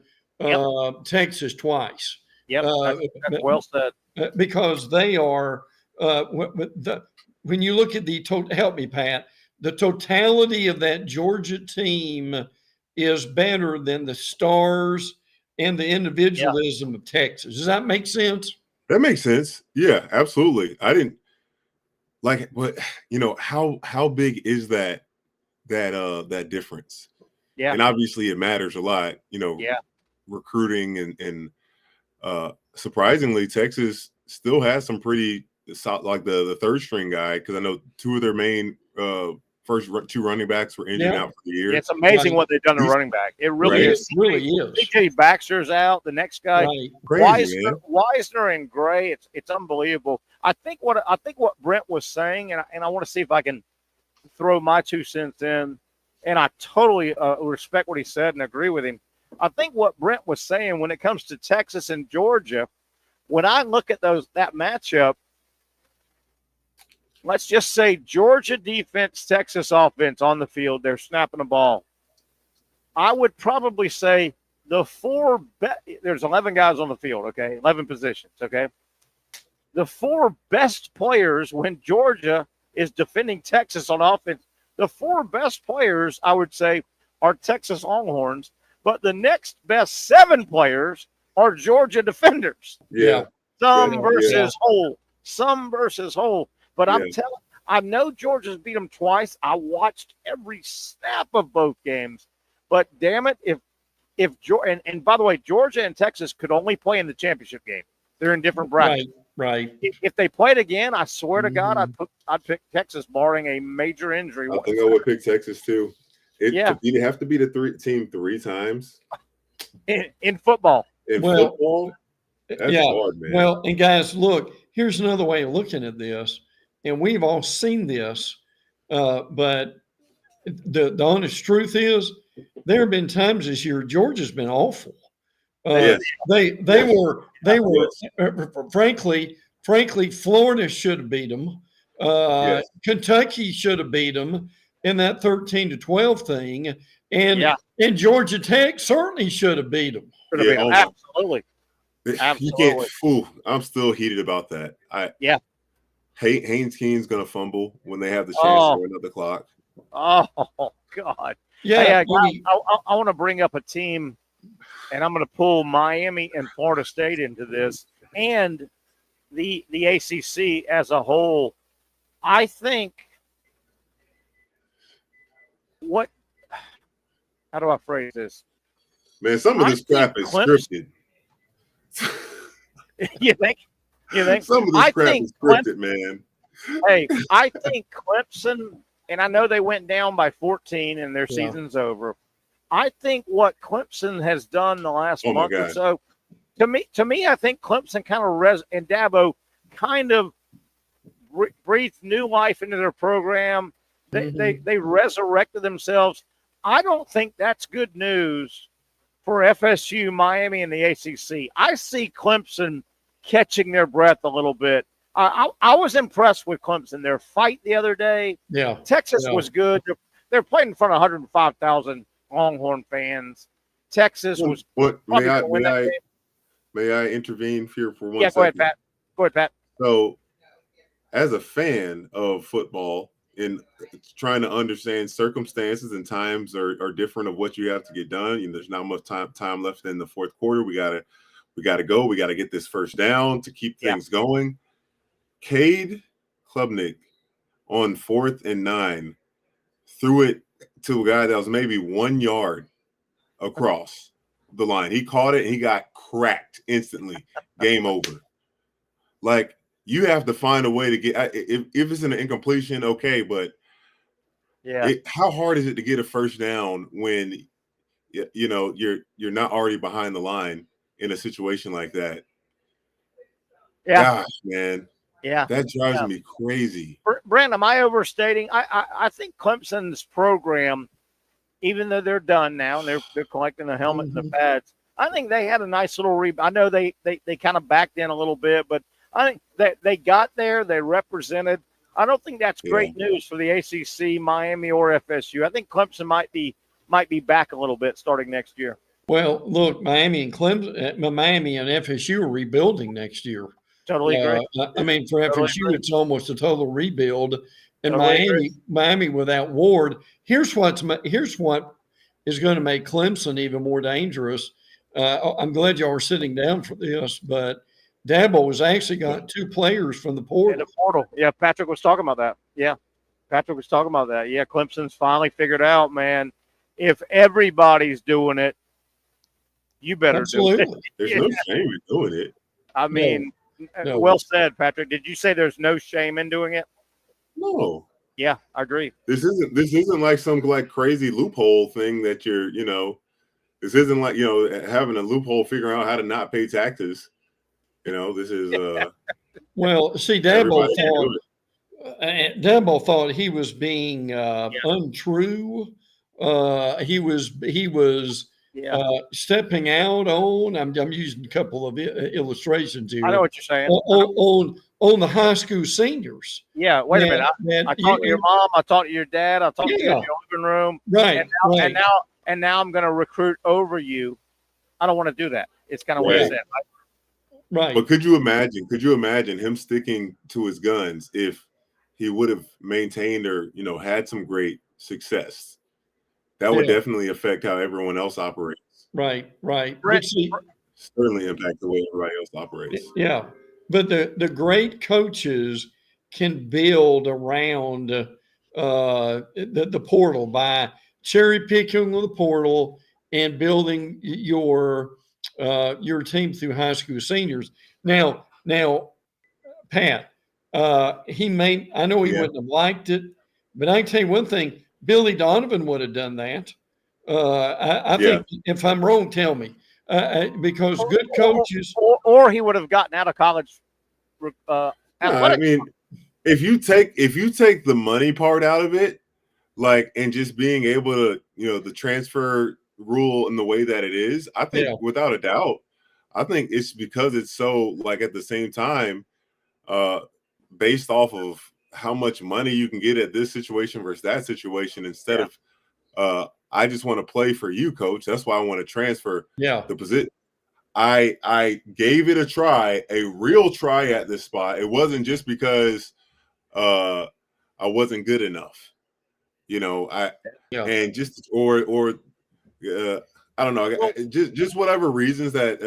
Texas twice. Yep, that's well said. Because they are when you look at help me, Pat, the totality of that Georgia team is better than the stars and the individualism of Texas. Does that make sense? That makes sense. Yeah, absolutely. I didn't like it, but how big is that difference? Yeah. And obviously it matters a lot, recruiting and surprisingly, Texas still has some pretty solid, like the third string guy, because I know two of their main first two running backs were injured out for the year. It's amazing what they've done to running back. It really is. It really is. DJ Baxter's out. The next guy, Crazy, Wisner and Gray. It's unbelievable. I think what Brent was saying, and I want to see if I can throw my 2 cents in. and I totally respect what he said and agree with him. I think what Brent was saying when it comes to Texas and Georgia, when I look at that matchup, let's just say Georgia defense, Texas offense on the field, they're snapping the ball. I would probably say there's 11 guys on the field, okay, 11 positions, okay. The 4 best players when Georgia is defending Texas on offense, the 4 best players, I would say, are Texas Longhorns, but the next best 7 players are Georgia defenders. Yeah. Some versus whole. But Yeah. I know Georgia's beat them twice. I watched every snap of both games. But damn it, and by the way, Georgia and Texas could only play in the championship game. They're in different brackets. Right. If they played again, I swear to God, I'd pick Texas, barring a major injury. I think I would pick Texas too. You have to be the team 3 times in football. Football, that's hard, man. Well, and guys, look, here's another way of looking at this, and we've all seen this, but the honest truth is, there have been times this year Georgia's been awful. They were frankly, Florida should have beat them. Kentucky should have beat them in that 13-12 thing, and Georgia Tech certainly should have beat them. Absolutely. You can't fool. I'm still heated about that. Haynes Keene's gonna fumble when they have the chance for another clock. Oh God. Yeah. I want to bring up a team, and I'm going to pull Miami and Florida State into this, and the ACC as a whole. I think how do I phrase this? Man, some of this crap is scripted. You think? Some of this crap is scripted, man. Hey, I think Clemson, and I know they went down by 14 and their season's over. I think what Clemson has done the last month or so, to me, I think Clemson kind of and Dabo kind of breathed new life into their program. They resurrected themselves. I don't think that's good news for FSU, Miami, and the ACC. I see Clemson catching their breath a little bit. I was impressed with Clemson. Their fight the other day. Yeah. Texas was good. They're playing in front of 105,000 Longhorn fans. Texas was. May I intervene here for 1 second? Go ahead, Pat. So, as a fan of football and trying to understand circumstances and times are different of what you have to get done. There's not much time left in the fourth quarter. We gotta go. We gotta get this first down to keep things going. Cade Klubnik on 4th and 9 threw it to a guy that was maybe 1 yard across the line. He caught it and he got cracked instantly. Game over. Like, you have to find a way to get if it's an incompletion, okay, but how hard is it to get a first down when you're not already behind the line in a situation like that? Gosh, man. Yeah, that drives me crazy. Brent, am I overstating? I think Clemson's program, even though they're done now and they're collecting the helmet and the pads, I think they had a nice little rebound. I know they kind of backed in a little bit, but I think that they got there. They represented. I don't think that's great news for the ACC, Miami, or FSU. I think Clemson might be back a little bit starting next year. Well, look, Miami and FSU are rebuilding next year. Totally agree. I mean, for FSU, it's almost a total rebuild. And Miami without Ward, here's what is going to make Clemson even more dangerous. I'm glad y'all are sitting down for this, but Dabo has actually got 2 players from the portal. In the portal. Yeah, Patrick was talking about that. Yeah, Clemson's finally figured out, man, if everybody's doing it, you better do it. There's no shame in doing it. I mean, well said, Patrick. Did you say there's no shame in doing it? No. Yeah, I agree. This isn't like some crazy loophole thing that this isn't like, having a loophole figuring out how to not pay taxes. This is well, see, Dabo thought he was being untrue he was stepping out on. I'm using a couple of illustrations here. I know what you're saying. On the high school seniors. Yeah, wait a minute. I talked to your mom. I talked to your dad. I talked to you in your living room. Right. And now I'm going to recruit over you. I don't want to do that. It's kind of what I said. Right. But could you imagine him sticking to his guns if he would have maintained or, had some great success? That would definitely affect how everyone else operates. Right. Certainly impact the way everybody else operates. Yeah. But the great coaches can build around the portal by cherry picking the portal and building your team through high school seniors. Now, Pat, I know he wouldn't have liked it, but I can tell you one thing: Billy Donovan would have done that. I think if I'm wrong, tell me. Because good coaches, or he would have gotten out of college. I mean, if you take the money part out of it, and just being able to, the transfer rule in the way that it is, I think without a doubt, I think it's because it's so at the same time, based off of how much money you can get at this situation versus that situation, instead of I just want to play for you, coach. That's why I want to transfer the position. I gave it a real try at this spot. It wasn't just because I wasn't good enough, and just or I don't know, just whatever reasons that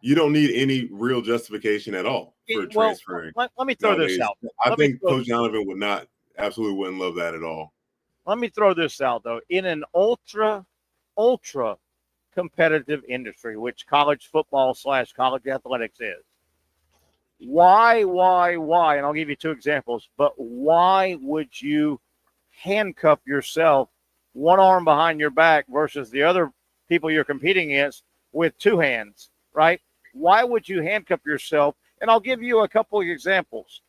you don't need any real justification at all for transferring. Let me throw this out. I think Coach Donovan absolutely wouldn't love that at all. Let me throw this out, though. In an ultra competitive industry, which college football / college athletics is, why? And I'll give you two examples, but why would you handcuff yourself, one arm behind your back versus the other people you're competing against with two hands, right? Why would you handcuff yourself? And I'll give you a couple of examples.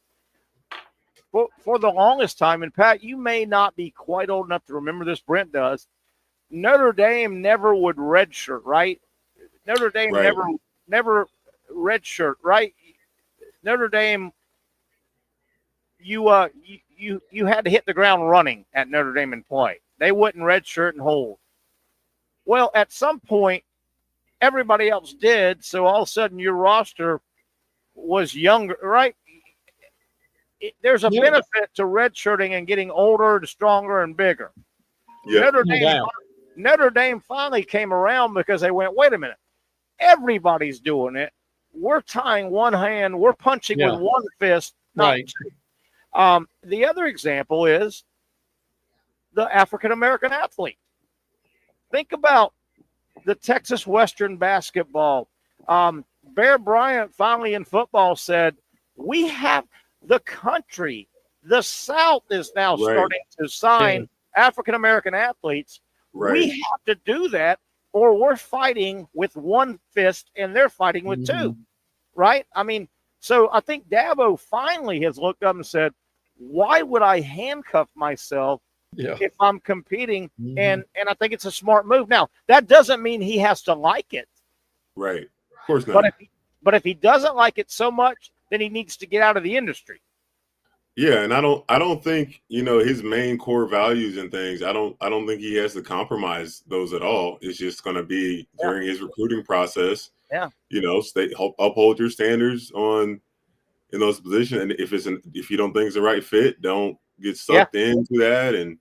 For the longest time, and Pat, you may not be quite old enough to remember this, Brent does, Notre Dame never would redshirt, right? Notre Dame never redshirt, right? Notre Dame, you had to hit the ground running at Notre Dame and play. They wouldn't redshirt and hold. Well, at some point, everybody else did, so all of a sudden your roster was younger, right? There's a benefit to redshirting and getting older and stronger and bigger. Yeah. Notre Dame finally came around because they went, wait a minute, everybody's doing it. We're tying one hand, we're punching with one fist. Right. The other example is the African-American athlete. Think about the Texas Western basketball. Bear Bryant finally in football said, we have the country, the South is now starting to sign African-American athletes. Right. We have to do that or we're fighting with one fist and they're fighting with two, right? I mean, so I think Dabo finally has looked up and said, why would I handcuff myself if I'm competing? And I think it's a smart move. Now, that doesn't mean he has to like it. Right. Of course not. But if he doesn't like it so much, then he needs to get out of the industry. Yeah, and I don't think, his main core values and things, I don't think he has to compromise those at all. It's just going to be during his recruiting process. Yeah. Uphold your standards in those positions, and if you don't think it's the right fit, don't get sucked into that. And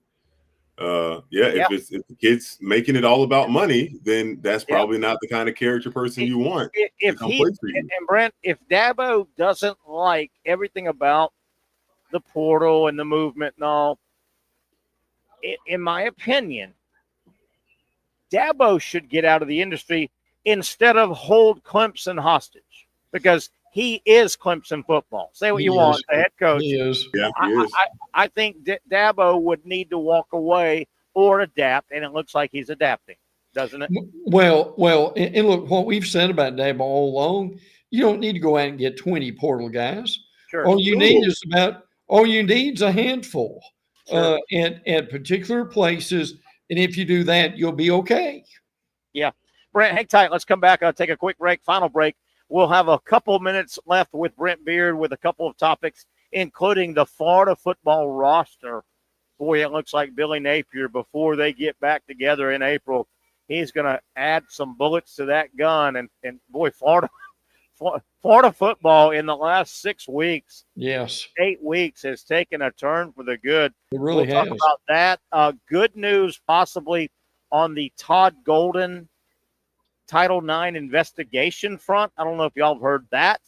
if the kid's making it all about money, then that's probably not the kind of character person you want. And Brent, if Dabo doesn't like everything about the portal and the movement and all, in my opinion, Dabo should get out of the industry instead of hold Clemson hostage, because he is Clemson football. Say what you want, the head coach. He is. Yeah, he is. I think Dabo would need to walk away or adapt, and it looks like he's adapting, doesn't it? Well, and look, what we've said about Dabo all along, you don't need to go out and get 20 portal guys. Sure. All you need is a handful. at particular places. And if you do that, you'll be okay. Yeah. Brent, hang tight. Let's come back. I'll take a quick break, final break. We'll have a couple minutes left with Brent Beard with a couple of topics, including the Florida football roster. Boy, it looks like Billy Napier, before they get back together in April, he's going to add some bullets to that gun. And boy, Florida football in the last 6 weeks, 8 weeks, has taken a turn for the good. It really has. Talk about that. Good news possibly on the Todd Golden Title IX investigation front. I don't know if y'all have heard that.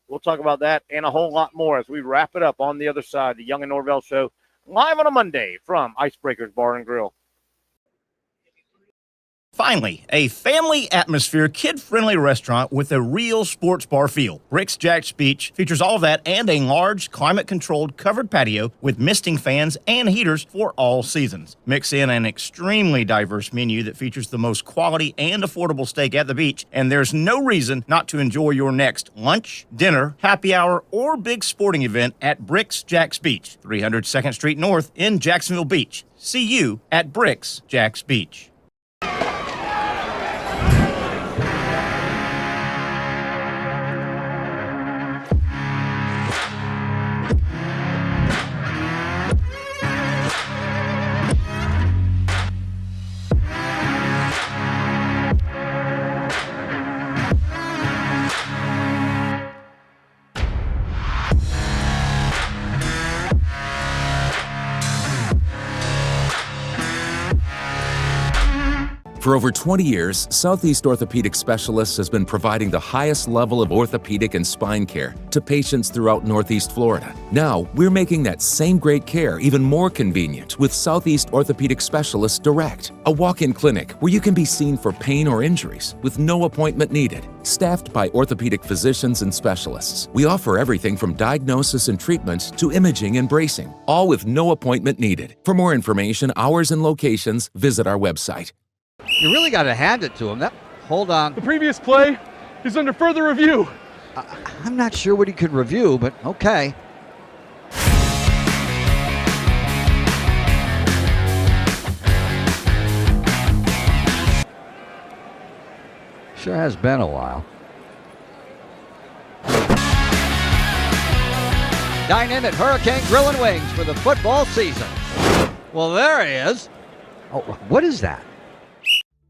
We'll talk about that and a whole lot more as we wrap it up on the other side. The Young and Norvelle Show, live on a Monday from Icebreakers Bar and Grill. Finally, a family atmosphere, kid-friendly restaurant with a real sports bar feel. Rick's Jack's Beach features all of that and a large, climate-controlled covered patio with misting fans and heaters for all seasons. Mix in an extremely diverse menu that features the most quality and affordable steak at the beach, and there's no reason not to enjoy your next lunch, dinner, happy hour, or big sporting event at Rick's Jack's Beach, 300 2nd Street North in Jacksonville Beach. See you at Rick's Jack's Beach. For over 20 years, Southeast Orthopedic Specialists has been providing the highest level of orthopedic and spine care to patients throughout Northeast Florida. Now, we're making that same great care even more convenient with Southeast Orthopedic Specialists Direct, a walk-in clinic where you can be seen for pain or injuries with no appointment needed. Staffed by orthopedic physicians and specialists, we offer everything from diagnosis and treatment to imaging and bracing, all with no appointment needed. For more information, hours, and locations, visit our website. You really got to hand it to him. Hold on. The previous play is under further review. I'm not sure what he could review, but okay. Sure has been a while. Dine in at Hurricane Grill and Wings for the football season. Well, there he is. Oh, what is that?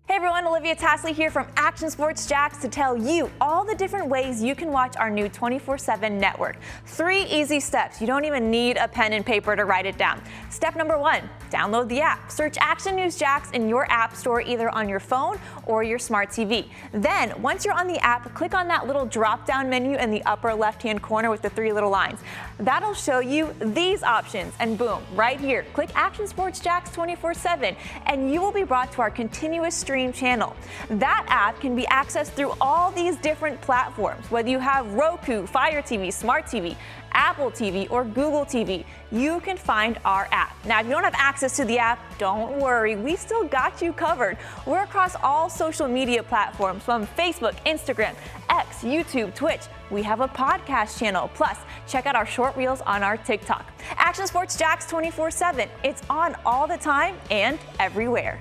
Hey everyone, Olivia Tasley here from Action Sports Jacks to tell you all the different ways you can watch our new 24/7 network. 3 easy steps. You don't even need a pen and paper to write it down. Step number 1, download the app. Search Action News Jacks in your app store, either on your phone or your smart TV. Then, once you're on the app, click on that little drop-down menu in the upper left-hand corner with the 3 little lines. That'll show you these options, and boom, right here, click Action Sports Jacks 24/7, and you will be brought to our continuous stream channel. That app can be accessed through all these different platforms, whether you have Roku, Fire TV, Smart TV, Apple TV, or Google TV. You can find our app. Now, if you don't have access to the app, don't worry, we still got you covered. We're across all social media platforms from Facebook, Instagram, X, YouTube, Twitch. We have a podcast channel. Plus, check out our short reels on our TikTok. Action Sports Jacks 24/7. It's on all the time and everywhere.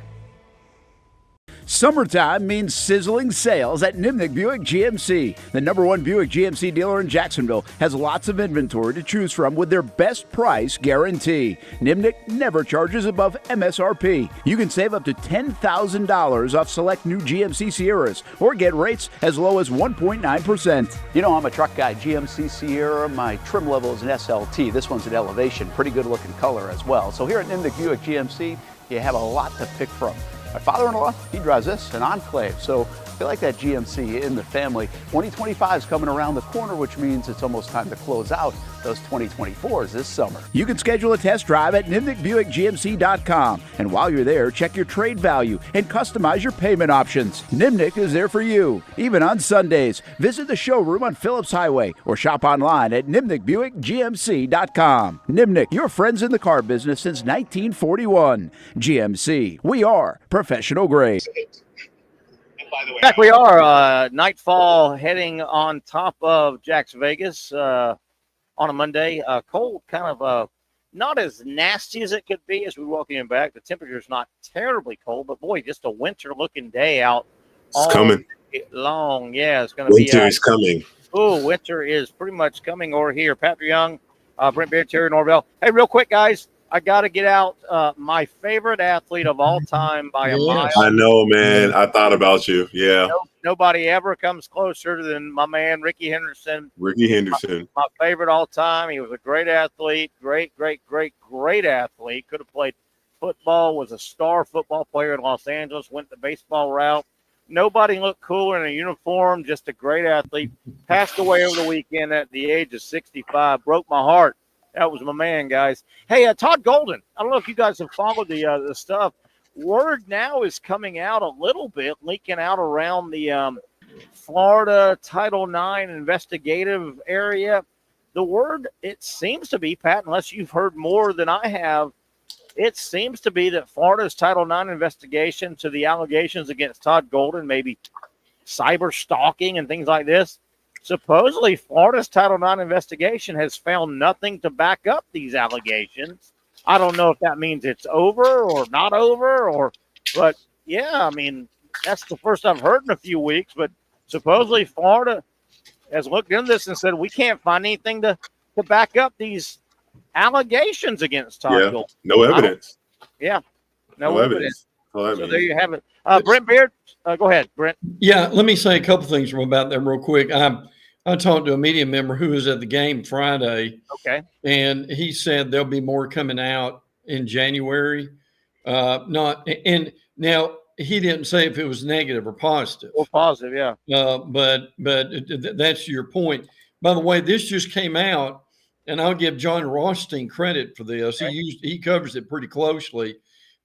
Summertime means sizzling sales at Nimnick Buick GMC. The #1 Buick GMC dealer in Jacksonville has lots of inventory to choose from with their best price guarantee. Nimnick never charges above MSRP. You can save up to $10,000 off select new GMC Sierras or get rates as low as 1.9%. You know, I'm a truck guy. GMC Sierra, my trim level is an SLT. This one's an Elevation. Pretty good looking color as well. So here at Nimnick Buick GMC, you have a lot to pick from. My father-in-law, he drives this, an Enclave, so I like that GMC in the family. 2025 is coming around the corner, which means it's almost time to close out those 2024s this summer. You can schedule a test drive at NimnickBuickGMC.com. And while you're there, check your trade value and customize your payment options. Nimnick is there for you, even on Sundays. Visit the showroom on Phillips Highway or shop online at NimnickBuickGMC.com. Nimnick, your friends in the car business since 1941. GMC, we are professional grade. Back we are, nightfall heading on top of Jack's Vegas on a Monday. Cold, kind of not as nasty as it could be as we welcome him back. The temperature's not terribly cold, but boy, just a winter-looking day out. It's coming. Long. Yeah, it's going to be. Winter is coming. Oh, winter is pretty much coming over here. Patrick Young, Brent Beard, Terry Norvelle. Hey, real quick, guys, I got to get out my favorite athlete of all time by a mile. I know, man. I thought about you. Yeah. Nobody ever comes closer than my man, Ricky Henderson. Ricky Henderson. My favorite all time. He was a great athlete, great athlete. Could have played football, was a star football player in Los Angeles, went the baseball route. Nobody looked cooler in a uniform, just a great athlete. Passed away over the weekend at the age of 65. Broke my heart. That was my man, guys. Hey, Todd Golden. I don't know if you guys have followed the stuff. Word now is coming out a little bit, leaking out around the Florida Title IX investigative area. The word, it seems to be, Pat, unless you've heard more than I have, it seems to be that Florida's Title IX investigation to the allegations against Todd Golden, maybe cyber stalking and things like this, supposedly Florida's Title IX investigation has found nothing to back up these allegations. I don't know if that means it's over or not over, but yeah, I mean, that's the first I've heard in a few weeks, but supposedly Florida has looked into this and said, we can't find anything to back up these allegations against Todd Golden. No evidence. No evidence. So there you have it. Brent Beard, go ahead, Brent. Yeah, let me say a couple things about that real quick. I talked to a media member who was at the game Friday. Okay. And he said there'll be more coming out in January. Now he didn't say if it was negative or positive. Or positive, yeah. But that's your point. By the way, this just came out, and I'll give John Rothstein credit for this. Okay. He covers it pretty closely,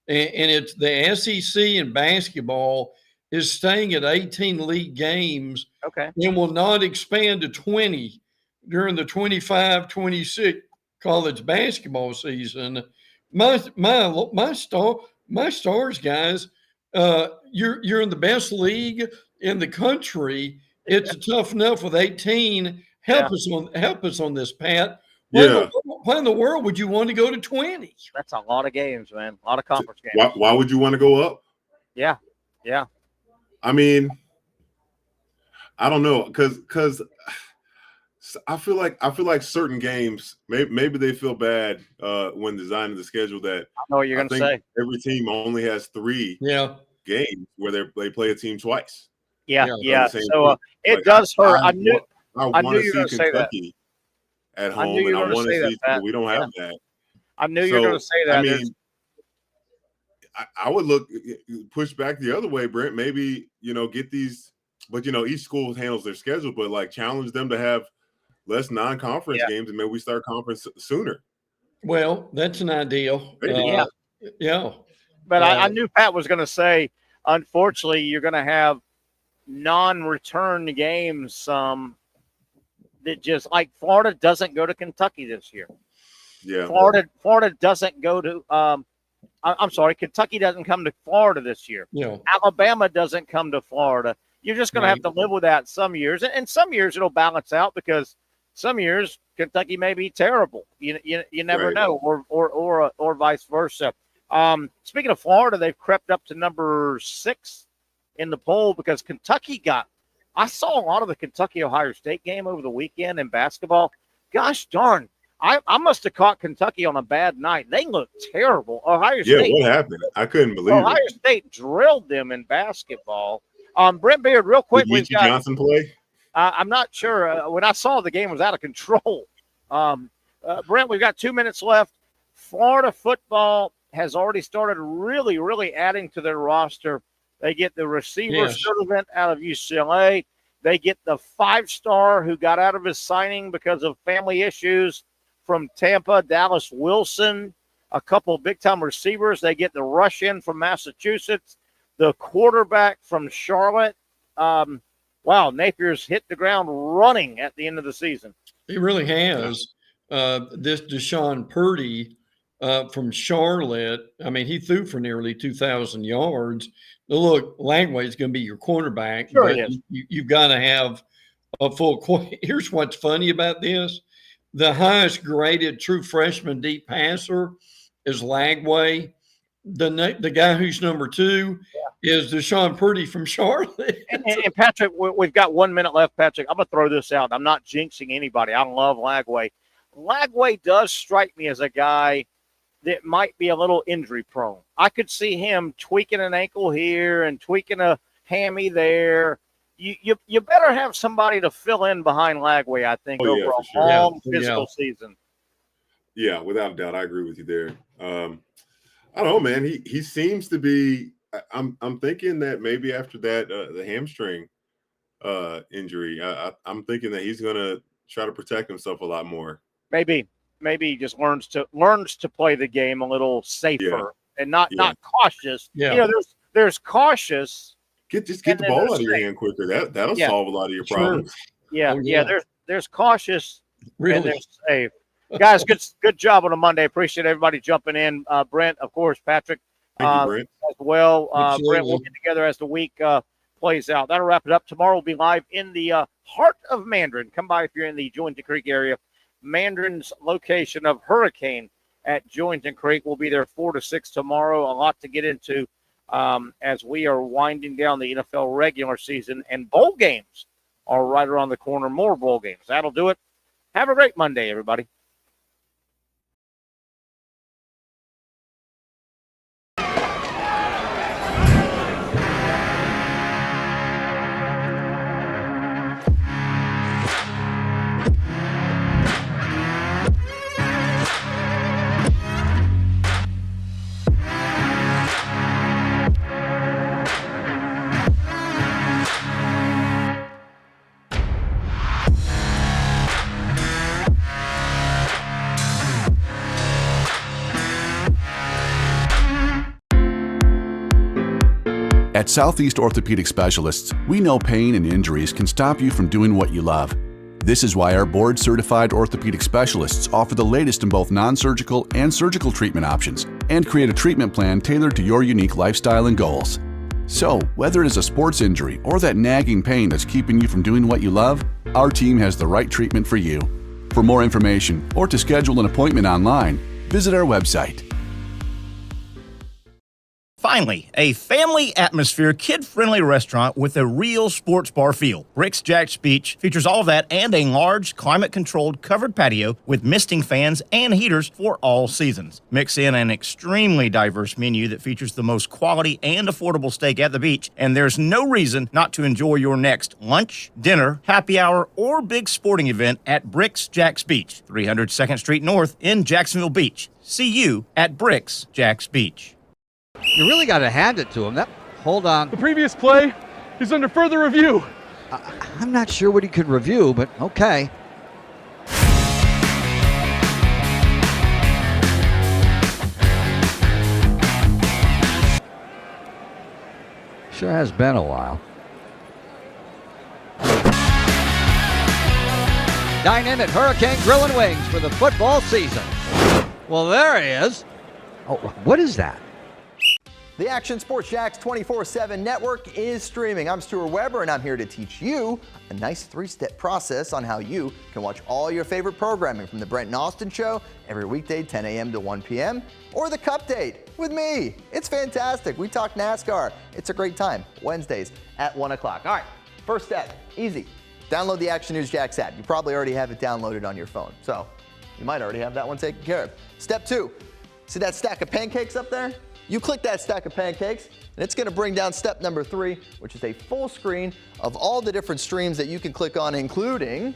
and it's the SEC in basketball is staying at 18 league games. Okay. And will not expand to 20 during the 25-26 college basketball season. My stars, guys, you're in the best league in the country. It's tough enough with 18. Help us on this, Pat. Why in the world would you want to go to 20? That's a lot of games, man. A lot of conference games. Why would you want to go up? Yeah. I mean, I don't know, because I feel like certain games, maybe they feel bad when designing the schedule that I know what you're going to say. Every team only has 3 games where they play a team twice. Yeah. So it does hurt. I knew you were going to say that. At home, and I want to see that we don't have that. I knew you were going to say that. I mean, I would push back the other way, Brent. Maybe, get these, but each school handles their schedule, but like challenge them to have less non-conference games, and maybe we start conference sooner. Well, that's an ideal. Yeah. But I knew Pat was going to say, unfortunately, you're going to have non-return games. That just like Florida doesn't go to Kentucky this year. Yeah. Florida doesn't go to. I'm sorry, Kentucky doesn't come to Florida this year. Yeah. Alabama doesn't come to Florida. You're just going to have to live with that some years, and some years it'll balance out because some years Kentucky may be terrible. You never know, or vice versa. Speaking of Florida, they've crept up to number 6 in the poll because Kentucky I saw a lot of the Kentucky-Ohio State game over the weekend in basketball. Gosh darn. I must have caught Kentucky on a bad night. They looked terrible. Ohio State. Yeah, what happened? I couldn't believe it. Ohio State drilled them in basketball. Brent Beard, real quick. Did Johnson play? I'm not sure. When I saw the game, it was out of control. Brent, we've got 2 minutes left. Florida football has already started really, really adding to their roster. They get the receiver Servant out of UCLA. They get the 5-star who got out of his signing because of family issues from Tampa, Dallas Wilson, a couple big-time receivers. They get the rush in from Massachusetts, the quarterback from Charlotte. Wow, Napier's hit the ground running at the end of the season. He really has. This Deshaun Purdy from Charlotte, I mean, he threw for nearly 2,000 yards. Now, look, Langway's going to be your cornerback, but you've got to have a full – here's what's funny about this. The highest graded true freshman deep passer is Lagway. The guy who's number 2 is Deshaun Purdy from Charlotte. And Patrick, we've got 1 minute left, Patrick. I'm going to throw this out. I'm not jinxing anybody. I love Lagway. Lagway does strike me as a guy that might be a little injury prone. I could see him tweaking an ankle here and tweaking a hammy there. You better have somebody to fill in behind Lagway, I think, over a long physical season. Yeah, without a doubt. I agree with you there. I don't know, man. He seems to be I'm thinking that maybe after that the hamstring injury, I'm thinking that he's going to try to protect himself a lot more. Maybe he just learns to play the game a little safer and not cautious. Yeah. You know, there's cautious. Get the ball out of your hand quicker. That'll solve a lot of your problems. Yeah, There's cautious really? And there's safe. Guys, good job on a Monday. Appreciate everybody jumping in. Brent, of course, Patrick, Thank you, Brent. as well. Brent, we'll get together as the week plays out. That'll wrap it up. Tomorrow we'll be live in the heart of Mandarin. Come by if you're in the Jointon Creek area. Mandarin's location of Hurricane at Jointon Creek. We'll be there 4 to 6 tomorrow. A lot to get into as we are winding down the NFL regular season, and bowl games are right around the corner. More bowl games. That'll do it. Have a great Monday, everybody. At Southeast Orthopedic Specialists, we know pain and injuries can stop you from doing what you love. This is why our board-certified orthopedic specialists offer the latest in both non-surgical and surgical treatment options and create a treatment plan tailored to your unique lifestyle and goals. So, whether it is a sports injury or that nagging pain that's keeping you from doing what you love, our team has the right treatment for you. For more information or to schedule an appointment online, visit our website. Finally, a family atmosphere, kid-friendly restaurant with a real sports bar feel. Rick's Jack's Beach features all of that and a large, climate-controlled covered patio with misting fans and heaters for all seasons. Mix in an extremely diverse menu that features the most quality and affordable steak at the beach, and there's no reason not to enjoy your next lunch, dinner, happy hour, or big sporting event at Rick's Jack's Beach, 300 2nd Street North in Jacksonville Beach. See you at Rick's Jack's Beach. You really got to hand it to him. Hold on. The previous play is under further review. I'm not sure what he could review, but okay. Sure has been a while. Dine in at Hurricane Grill and Wings for the football season. Well, there he is. Oh, what is that? The Action Sports Jacks 24/7 network is streaming. I'm Stuart Weber, and I'm here to teach you a nice three-step process on how you can watch all your favorite programming from the Brent and Austin Show every weekday 10 a.m. to 1 p.m. or the Cup Date with me. It's fantastic. We talk NASCAR. It's a great time. Wednesdays at 1 o'clock. All right, first step, easy. Download the Action News Jacks app. You probably already have it downloaded on your phone, so you might already have that one taken care of. Step 2, see that stack of pancakes up there? You click that stack of pancakes, and it's going to bring down step number 3, which is a full screen of all the different streams that you can click on, including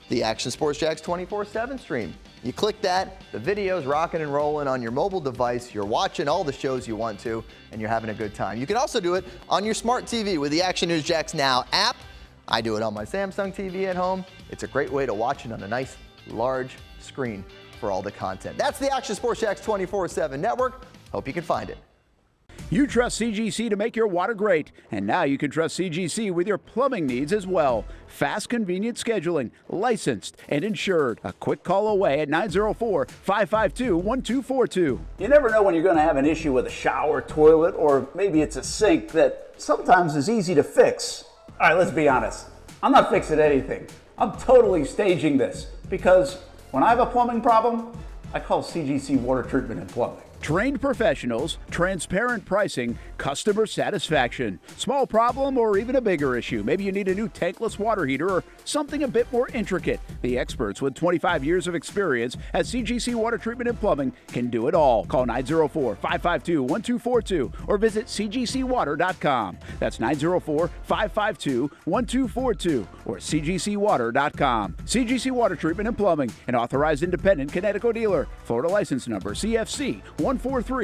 the Action Sports Jacks 24/7 stream. You click that, the video's rocking and rolling on your mobile device, you're watching all the shows you want to, and you're having a good time. You can also do it on your smart TV with the Action News Jacks Now app. I do it on my Samsung TV at home. It's a great way to watch it on a nice, large screen for all the content. That's the Action Sports Jacks 24/7 network. Hope you can find it. You trust CGC to make your water great, and now you can trust CGC with your plumbing needs as well. Fast, convenient scheduling, licensed and insured. A quick call away at 904-552-1242. You never know when you're going to have an issue with a shower, toilet, or maybe it's a sink that sometimes is easy to fix. All right, let's be honest. I'm not fixing anything. I'm totally staging this because When I have a plumbing problem, I call CGC Water Treatment and Plumbing. Trained professionals, transparent pricing, customer satisfaction. Small problem or even a bigger issue. Maybe you need a new tankless water heater or something a bit more intricate. The experts with 25 years of experience at CGC Water Treatment and Plumbing can do it all. Call 904-552-1242 or visit cgcwater.com. That's 904-552-1242 or cgcwater.com. CGC Water Treatment and Plumbing, an authorized independent Connecticut dealer. Florida license number CFC 143.